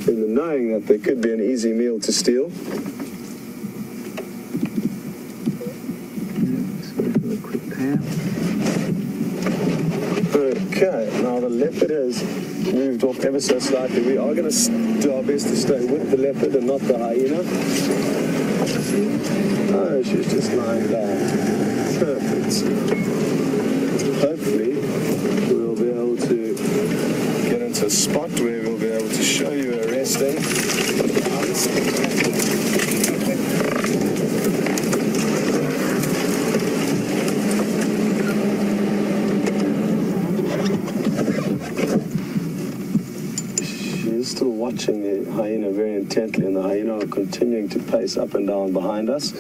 in the knowing that there could be an easy meal to steal. Okay, now the leopard has moved off ever so slightly. We are going to do our best to stay with the leopard and not the hyena. Oh, she's just lying down. Perfect. Hopefully, we'll be able to get into a spot where we'll be able to show you her resting. Still watching the hyena very intently, and the hyena are continuing to pace up and down behind us.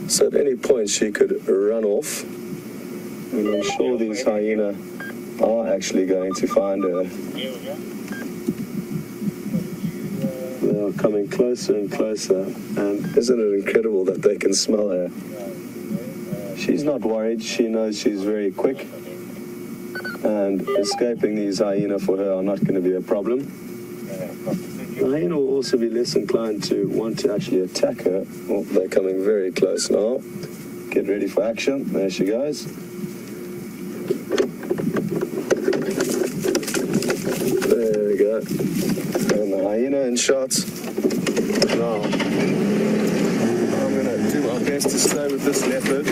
So at any point she could run off, and I'm sure these hyena are actually going to find her. They are coming closer and closer, and isn't it incredible that they can smell her? She's not worried. She knows she's very quick, and escaping these hyena for her are not going to be a problem. The hyena will also be less inclined to want to actually attack her. Oh, they're coming very close now. Get ready for action. There she goes. There we go. And the hyena in shot. Now, I'm going to do my best to stay with this leopard.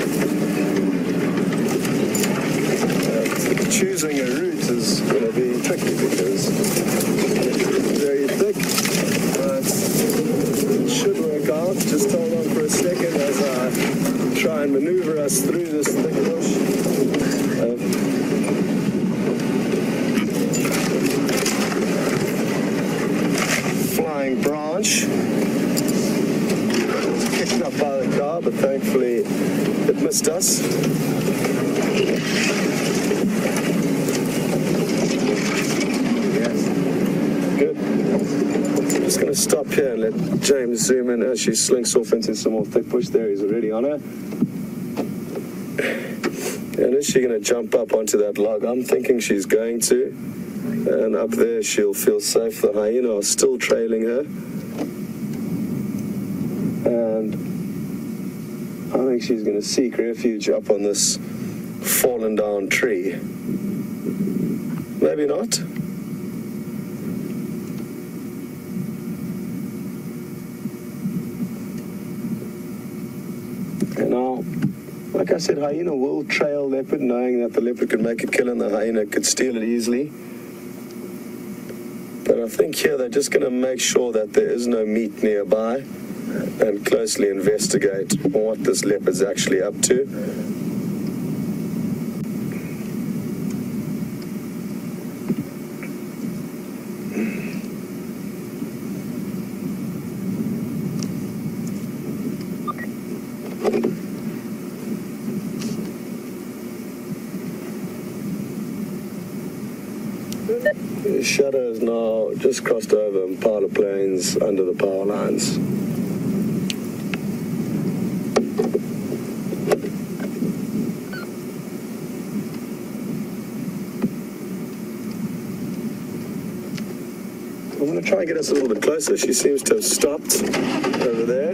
Choosing a route is going to be tricky because it's very thick, but it should work out. Just hold on for a second as I try and maneuver us through this thick bush. Flying branch. It was kicked up by the car, but thankfully it missed us. Good. I'm just going to stop here and let James zoom in as she slinks off into some more thick bush. There, he's already on her. And is she going to jump up onto that log? I'm thinking she's going to. And up there she'll feel safe. The hyena are still trailing her. And I think she's going to seek refuge up on this fallen down tree. Maybe not. And now, like I said, hyena will trail leopard, knowing that the leopard could make a kill and the hyena could steal it easily. But I think here they're just going to make sure that there is no meat nearby and closely investigate what this leopard's actually up to. The shadow is now just crossed over Impala Plains under the power lines. I'm going to try and get us a little bit closer. She seems to have stopped over there.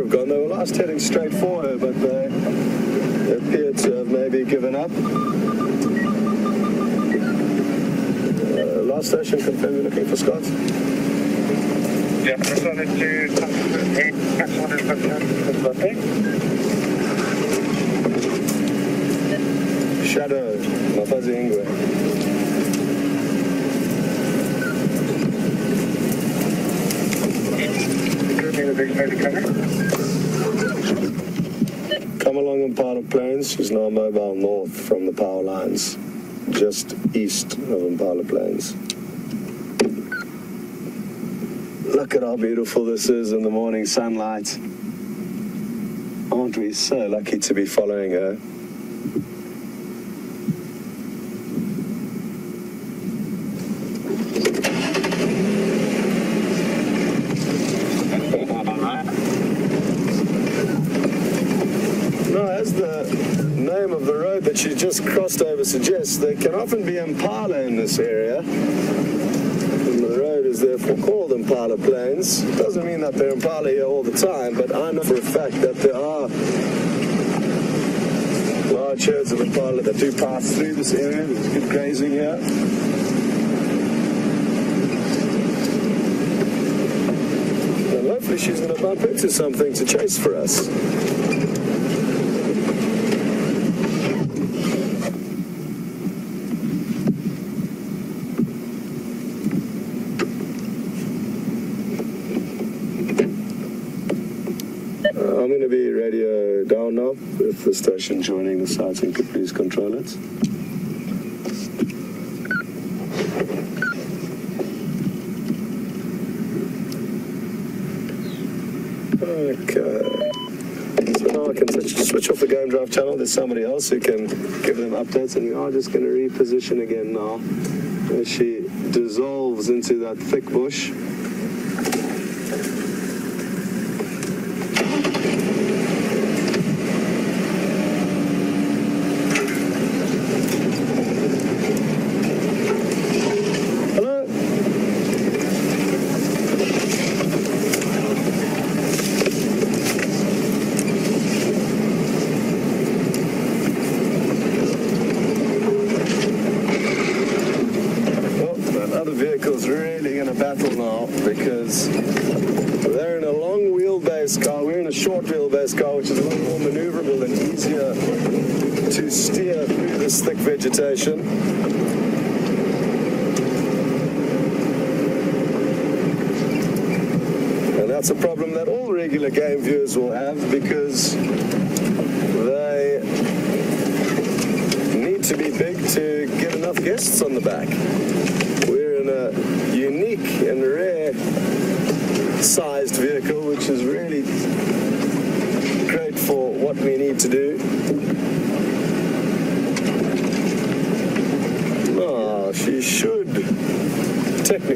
Gone. They were last heading straight for her, but they appear to have maybe given up. Last station, confirm you're looking for Scott? Yeah, responded to Shadow, Mafazi Ingwe. Come along Impala Plains. She's now mobile north from the power lines, just east of Impala Plains. Look at how beautiful this is in the morning sunlight. Aren't we so lucky to be following her? As the name of the road that she just crossed over suggests, there can often be impala in this area. And the road is therefore called Impala Plains. It doesn't mean that they're impala here all the time, but I know for a fact that there are large herds of impala that do pass through this area. There's good grazing here. And hopefully she's going to bump into something to chase for us. I'm going to be radio down now with the station joining the sighting. Could please control it. Okay. So now I can switch off the game drive channel. There's somebody else who can give them updates, and we are just going to reposition again now as she dissolves into that thick bush. Vehicle's really going to battle now because they're in a long wheelbase car. We're in a short wheelbase car, which is a lot more maneuverable and easier to steer through this thick vegetation. And that's a problem that all regular game viewers will have because they need to be big to get enough guests on the back. A unique and rare sized vehicle, which is really great for what we need to do. Oh, she should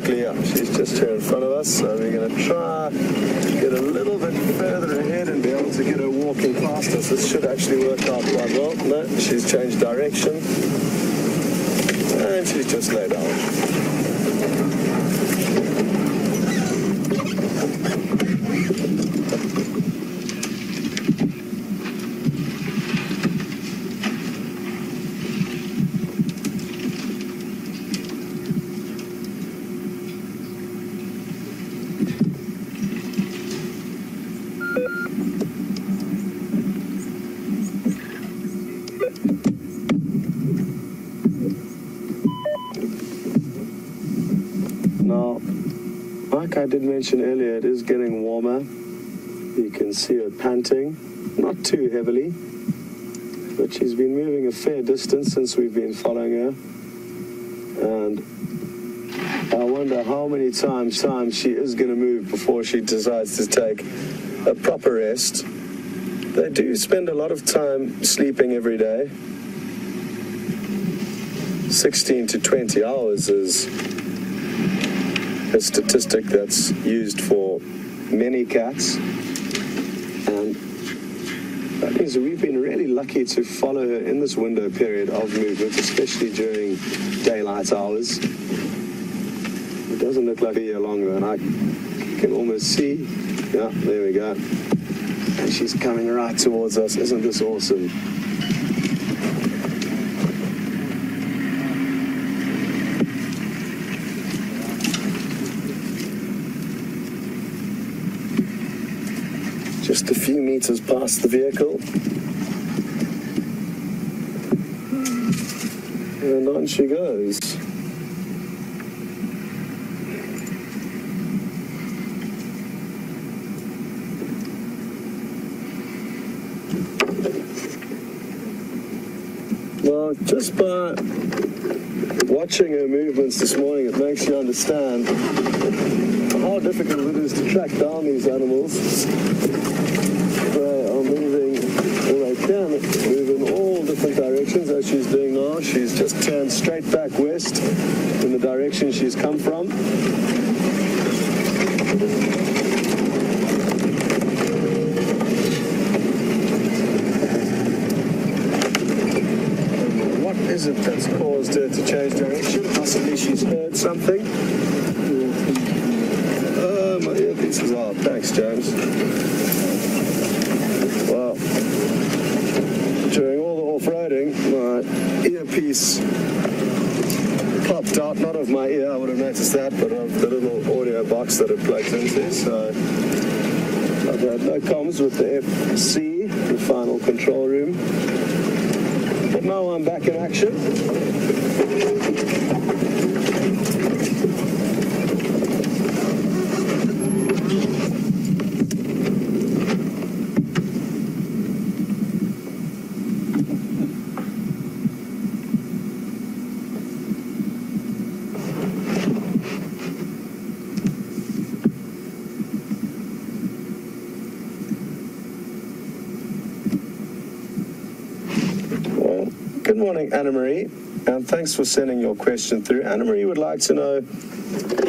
technically, she's just here in front of us, so we're going to try get a little bit further ahead and be able to get her walking past us. This should actually work out quite well. No, she's changed direction, and she's just laid down. Now, like I did mention earlier, it is getting warmer. You can see her panting, not too heavily, but she's been moving a fair distance since we've been following her. And I wonder how many times she is going to move before she decides to take a proper rest. They do spend a lot of time sleeping every day. 16 to 20 hours is a statistic that's used for many cats, and that means we've been really lucky to follow her in this window period of movement, especially during daylight hours. It doesn't look like a year longer, and I can almost see, yeah, there we go, and she's coming right towards us. Isn't this awesome? Just a few meters past the vehicle. And on she goes. Well, just by watching her movements this morning, it makes you understand how difficult it is to track down these animals. They are moving, or they can move in all different directions as she's doing now. She's just turned straight back west in the direction she's come from. What is it that's caused her to change direction? Possibly she's heard something. My earpiece is out. Thanks, James. Well, during all the off-roading, my earpiece popped out, not of my ear, I would have noticed that, but of the little audio box that it plugs into. So I've had no comms with the FC, the final control room. But now I'm back in action. Good morning, Anna-Marie, and thanks for sending your question through. Anna-Marie would like to know,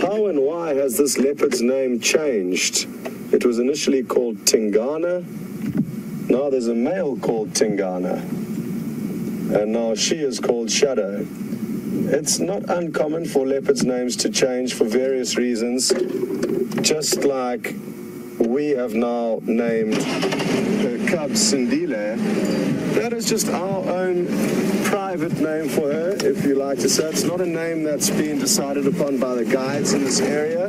how and why has this leopard's name changed? It was initially called Tingana. Now there's a male called Tingana, and now she is called Shadow. It's not uncommon for leopards' names to change for various reasons, just like we have now named her cub Sindile. That is just our own private name for her, if you like to say. It's not a name that's been decided upon by the guides in this area.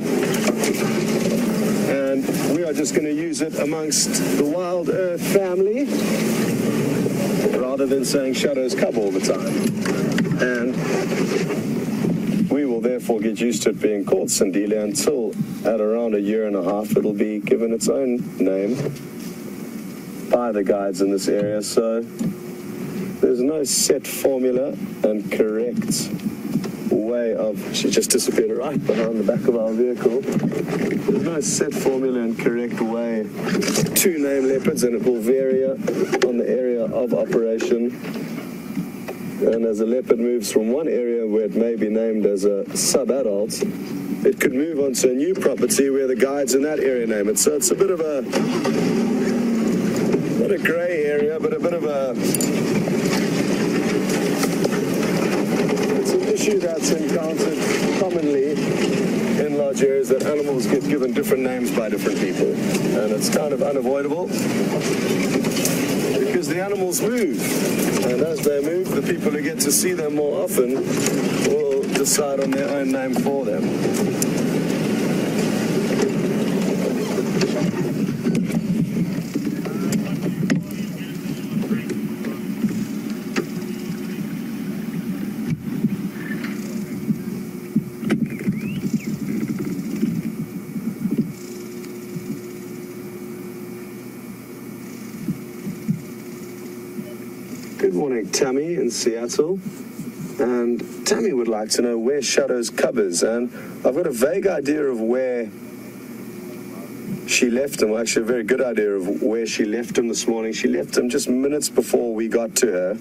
And we are just going to use it amongst the Wild Earth family, rather than saying Shadow's cub all the time. And we will therefore get used to it being called Sindile until at around a year and a half it'll be given its own name by the guides in this area. So there's no set formula and correct way of... She just disappeared right behind the back of our vehicle. There's no set formula and correct way to name leopards, and it will vary on the area of operation. And as a leopard moves from one area where it may be named as a sub-adult, it could move onto a new property where the guides in that area name it. So it's a bit of a, not a grey area, but a bit of a, it's an issue that's encountered commonly in large areas, that animals get given different names by different people. And it's kind of unavoidable because the animals move. And as they move, the people who get to see them more often will decide on their own name for them. Good morning, Tammy in Seattle. And Tammy would like to know where Shadow's cub is. And I've got a vague idea of where she left him. Well, actually, a very good idea of where she left him this morning. She left him just minutes before we got to her.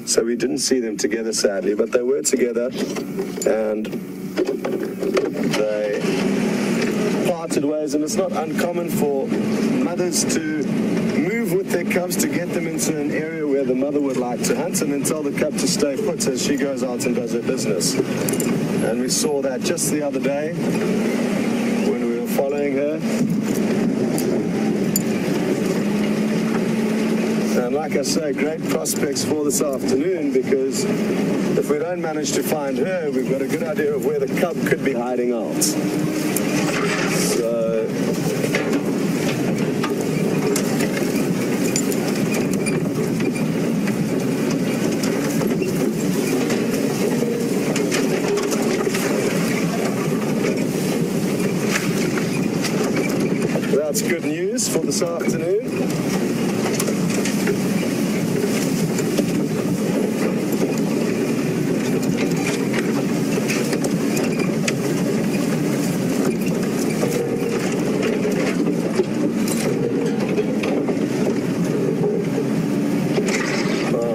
So we didn't see them together, sadly. But they were together. And they parted ways. And it's not uncommon for mothers to move with their cubs to get them into an area where the mother would like to hunt, and then tell the cub to stay put as she goes out and does her business. And we saw that just the other day when we were following her. And like I say, great prospects for this afternoon, because if we don't manage to find her, we've got a good idea of where the cub could be hiding out. So that's good news for this afternoon.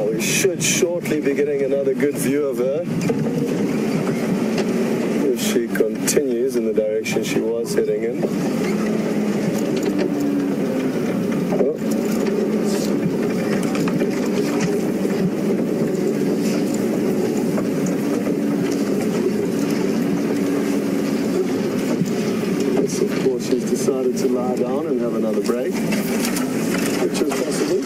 We should shortly be getting another good view of her if she continues in the direction she was heading in. She's decided to lie down and have another break, which is possible.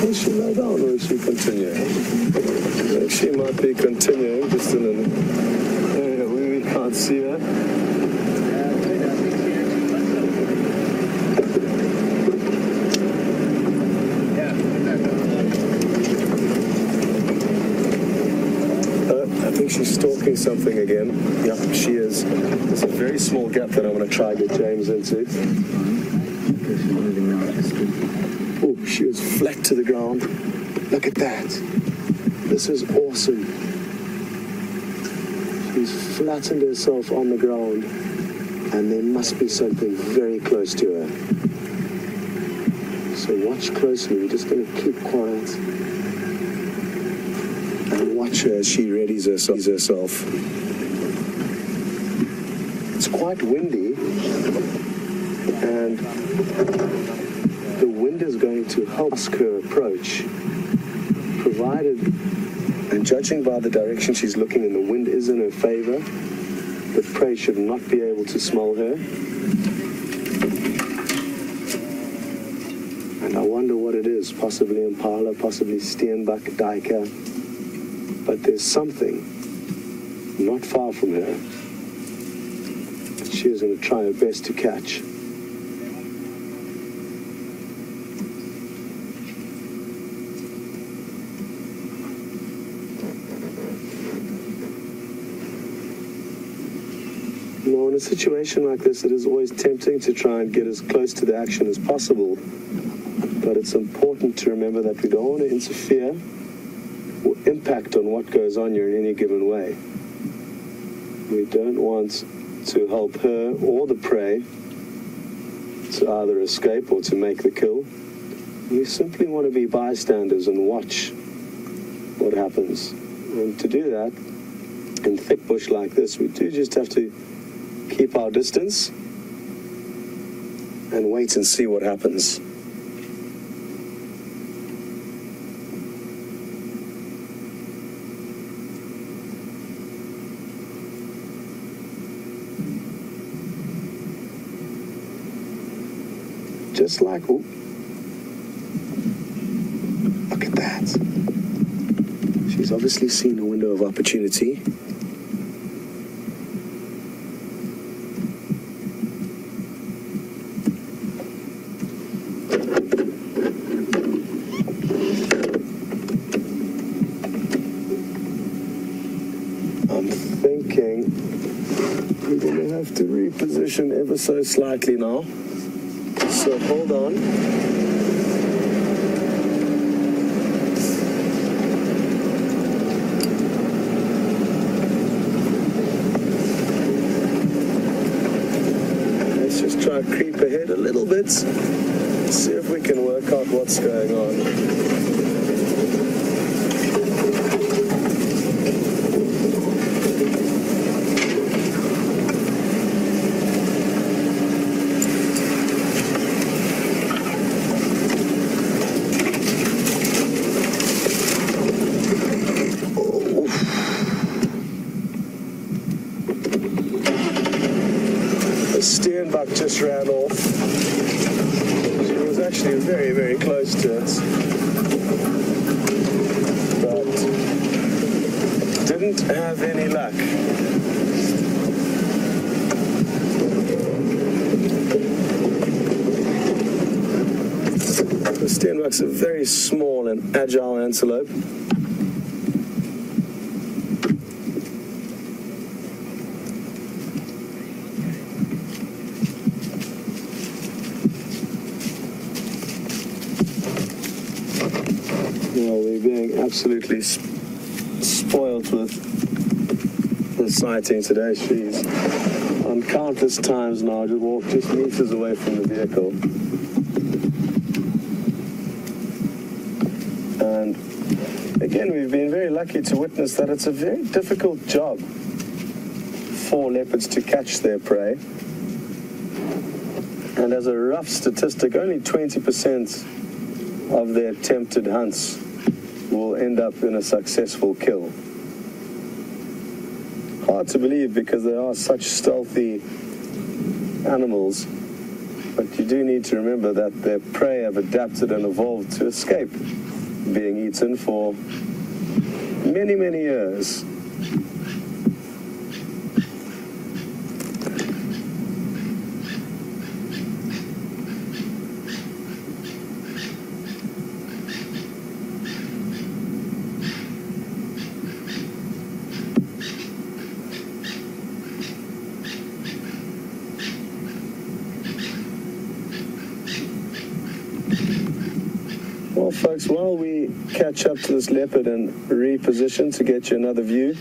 Will she lie down or is she continuing? I think she might be continuing, just in an area where we can't see her. She's stalking something again. Yep, she is. There's a very small gap that I'm going to try to get James into. Oh, she was flat to the ground. Look at that. This is awesome. She's flattened herself on the ground, and there must be something very close to her. So watch closely. We're just going to keep quiet. And watch her as she readies herself. It's quite windy, and the wind is going to help her approach, provided, and judging by the direction she's looking in, the wind is in her favor. The prey should not be able to smell her. And I wonder what it is, possibly impala, possibly steenbuck, duiker. But there's something not far from her that she is going to try her best to catch. Now, in a situation like this, it is always tempting to try and get as close to the action as possible. But it's important to remember that we don't want to interfere or impact on what goes on here in any given way. We don't want to help her or the prey to either escape or to make the kill. We simply want to be bystanders and watch what happens. And to do that, in thick bush like this, we do just have to keep our distance and wait and see what happens. Just like, oh, look at that. She's obviously seen a window of opportunity. I'm thinking we're going to have to reposition ever so slightly now. So hold on. Let's just try to creep ahead a little bit. See if we can work out what's going on. Steenbuck just ran off. She was actually very, very close to it, but didn't have any luck. The Steenbuck's a very small and agile antelope. We're being absolutely spoiled with the sighting today. She's on countless times now just walked just meters away from the vehicle. And again, we've been very lucky to witness that it's a very difficult job for leopards to catch their prey. And as a rough statistic, only 20% of their attempted hunts will end up in a successful kill. Hard to believe because they are such stealthy animals, but you do need to remember that their prey have adapted and evolved to escape being eaten for many, many years. Well, folks, while we catch up to this leopard and reposition to get you another view,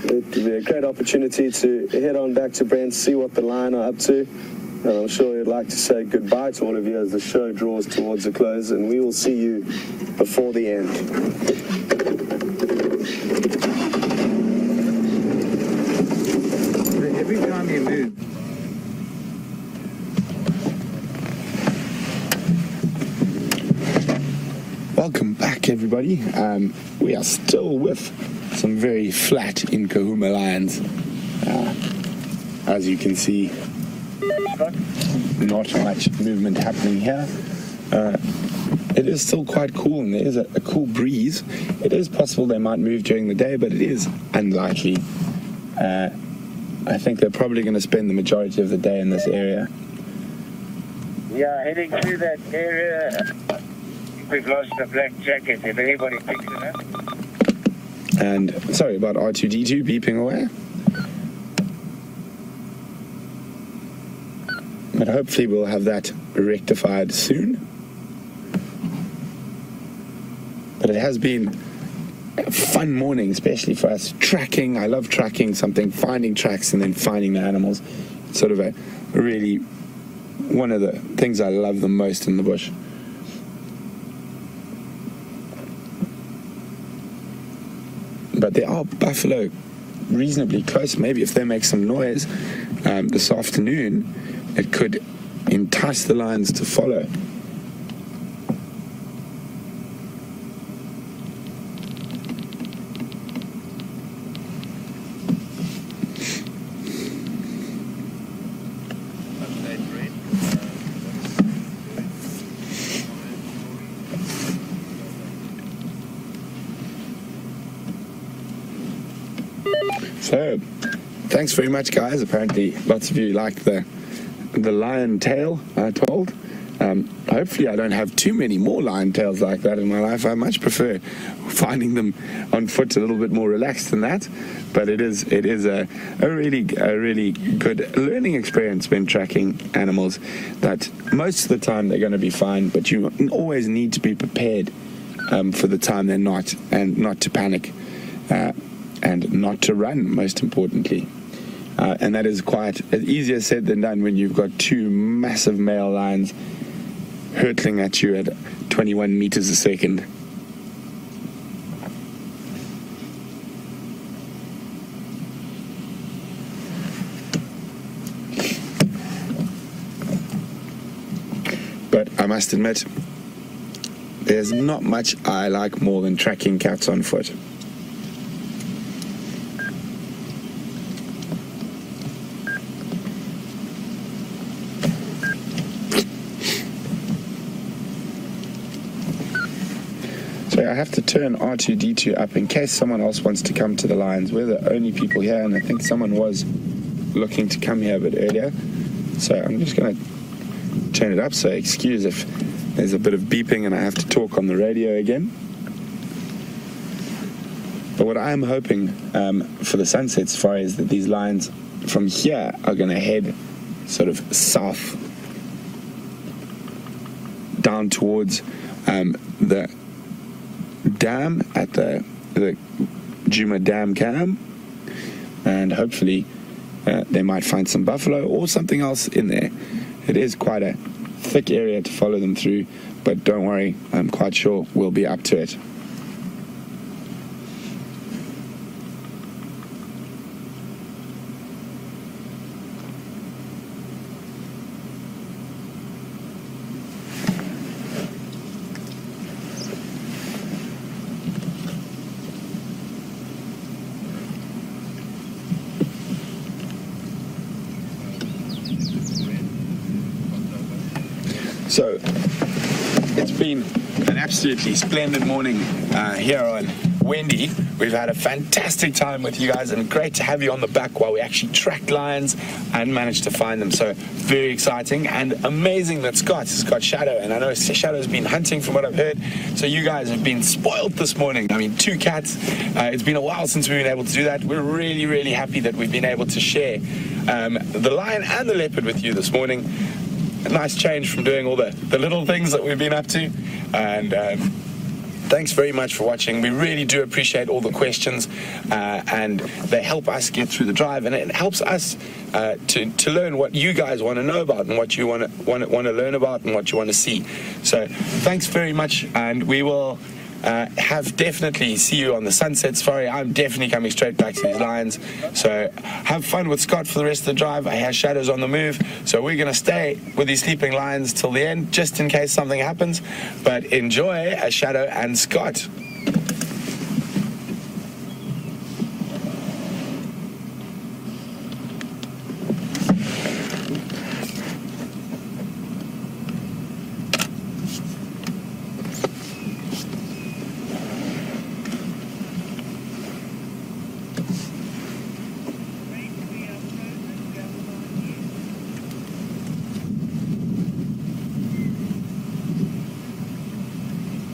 it would be a great opportunity to head on back to Brent, see what the line are up to, and I'm sure you'd like to say goodbye to all of you as the show draws towards a close, and we will see you before the end. Every time you move. Welcome back, everybody. We are still with some very flat in Kahuma lions. As you can see, not much movement happening here. It is still quite cool, and there is a cool breeze. It is possible they might move during the day, but it is unlikely. I think they're probably going to spend the majority of the day in this area. Yeah, heading through that area. We've lost the black jacket, if anybody picks it up. And sorry about R2D2 beeping away. But hopefully we'll have that rectified soon. But it has been fun morning, especially for us. Tracking, I love tracking something, finding tracks and then finding the animals. It's sort of a really one of the things I love the most in the bush. But there are buffalo reasonably close. Maybe if they make some noise this afternoon, it could entice the lions to follow. So, thanks very much, guys. Apparently, lots of you liked the lion tail I told. Hopefully, I don't have too many more lion tails like that in my life. I much prefer finding them on foot a little bit more relaxed than that. But it is a really good learning experience when tracking animals. That most of the time they're going to be fine, but you always need to be prepared for the time they're not, and not to panic. And not to run, most importantly. And that is quite easier said than done when you've got two massive male lions hurtling at you at 21 meters a second. But I must admit, there's not much I like more than tracking cats on foot. I have to turn R2-D2 up in case someone else wants to come to the lions. We're the only people here, and I think someone was looking to come here a bit earlier. So I'm just going to turn it up, so excuse if there's a bit of beeping and I have to talk on the radio again. But what I am hoping for the sunset safari is that these lions from here are going to head sort of south down towards the dam at the Juma Dam Cam, and hopefully they might find some buffalo or something else in there. It is quite a thick area to follow them through, but don't worry, I'm quite sure we'll be up to it. So, it's been an absolutely splendid morning here on Wendy. We've had a fantastic time with you guys, and great to have you on the back while we actually tracked lions and managed to find them. So, very exciting and amazing that Scott has got Shadow, and I know Shadow's been hunting from what I've heard. So you guys have been spoiled this morning. I mean, 2 cats. It's been a while since we've been able to do that. We're really, really happy that we've been able to share the lion and the leopard with you this morning. A nice change from doing all the little things that we've been up to. And thanks very much for watching. We really do appreciate all the questions, and they help us get through the drive, and it helps us to learn what you guys want to know about and what you want to learn about and what you want to see. So thanks very much, and we will have definitely see you on the sunset safari. I'm definitely coming straight back to these lions. So have fun with Scott for the rest of the drive. I have Shadows on the move, so we're going to stay with these sleeping lions till the end, just in case something happens. But enjoy Shadow and Scott.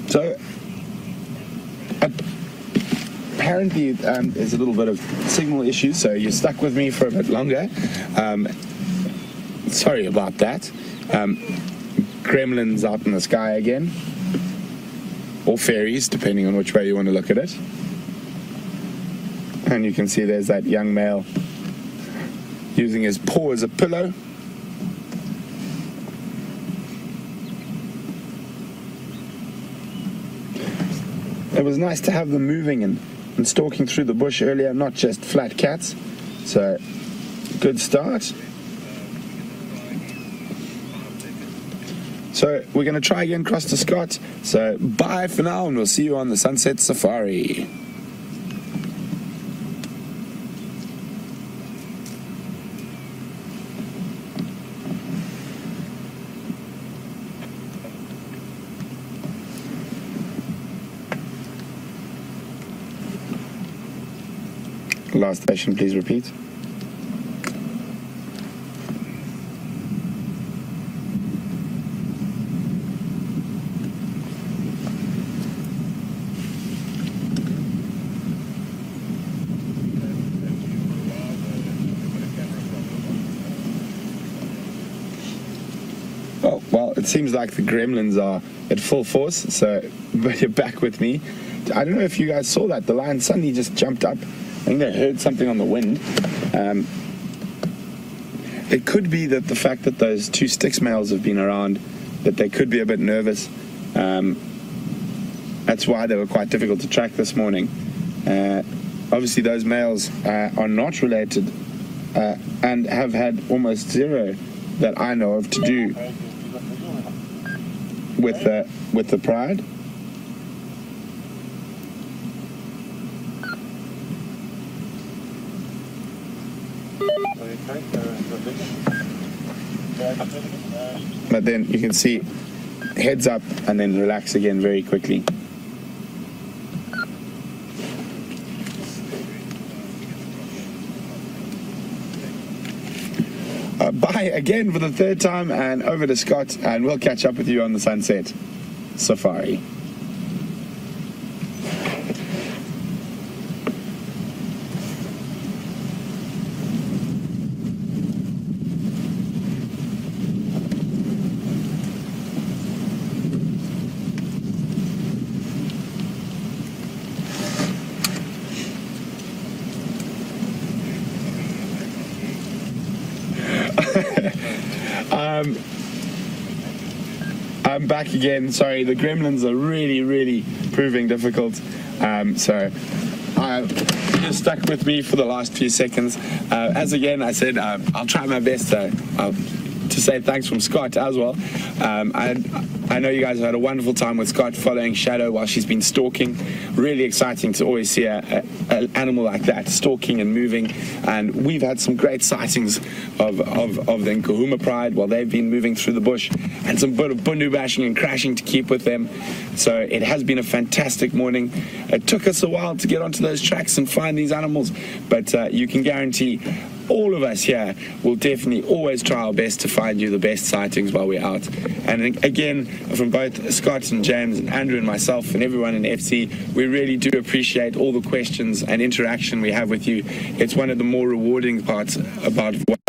So, apparently there's a little bit of signal issues, so you're stuck with me for a bit longer. Sorry about that. Gremlins out in the sky again, or fairies, depending on which way you want to look at it. And you can see there's that young male using his paw as a pillow. It was nice to have them moving and stalking through the bush earlier, not just flat cats. So, good start. So, we're going to try again across to Scott. So, bye for now, and we'll see you on the Sunset Safari. Last station, please repeat. Oh, well, it seems like the gremlins are at full force, so you're back with me. I don't know if you guys saw that. The lion suddenly just jumped up. I think they heard something on the wind. It could be that the fact that those two Styx males have been around, that they could be a bit nervous. That's why they were quite difficult to track this morning. Obviously, those males are not related and have had almost zero that I know of to do with the pride. But then you can see heads up and then relax again very quickly. Bye again for the third time, and over to Scott, and we'll catch up with you on the Sunset Safari. I'm back again. Sorry, the gremlins are really proving difficult. So just stuck with me for the last few seconds. As again I said, I'll try my best to say thanks from Scott as well. I know you guys have had a wonderful time with Scott following Shadow while she's been stalking. Really exciting to always see an animal like that stalking and moving. And we've had some great sightings of the Nkuhuma Pride while they've been moving through the bush, and some bit of bundu bashing and crashing to keep with them. So it has been a fantastic morning. It took us a while to get onto those tracks and find these animals, but you can guarantee all of us here will definitely always try our best to find you the best sightings while we're out. And again, from both Scott and James and Andrew and myself and everyone in FC, we really do appreciate all the questions and interaction we have with you. It's one of the more rewarding parts about what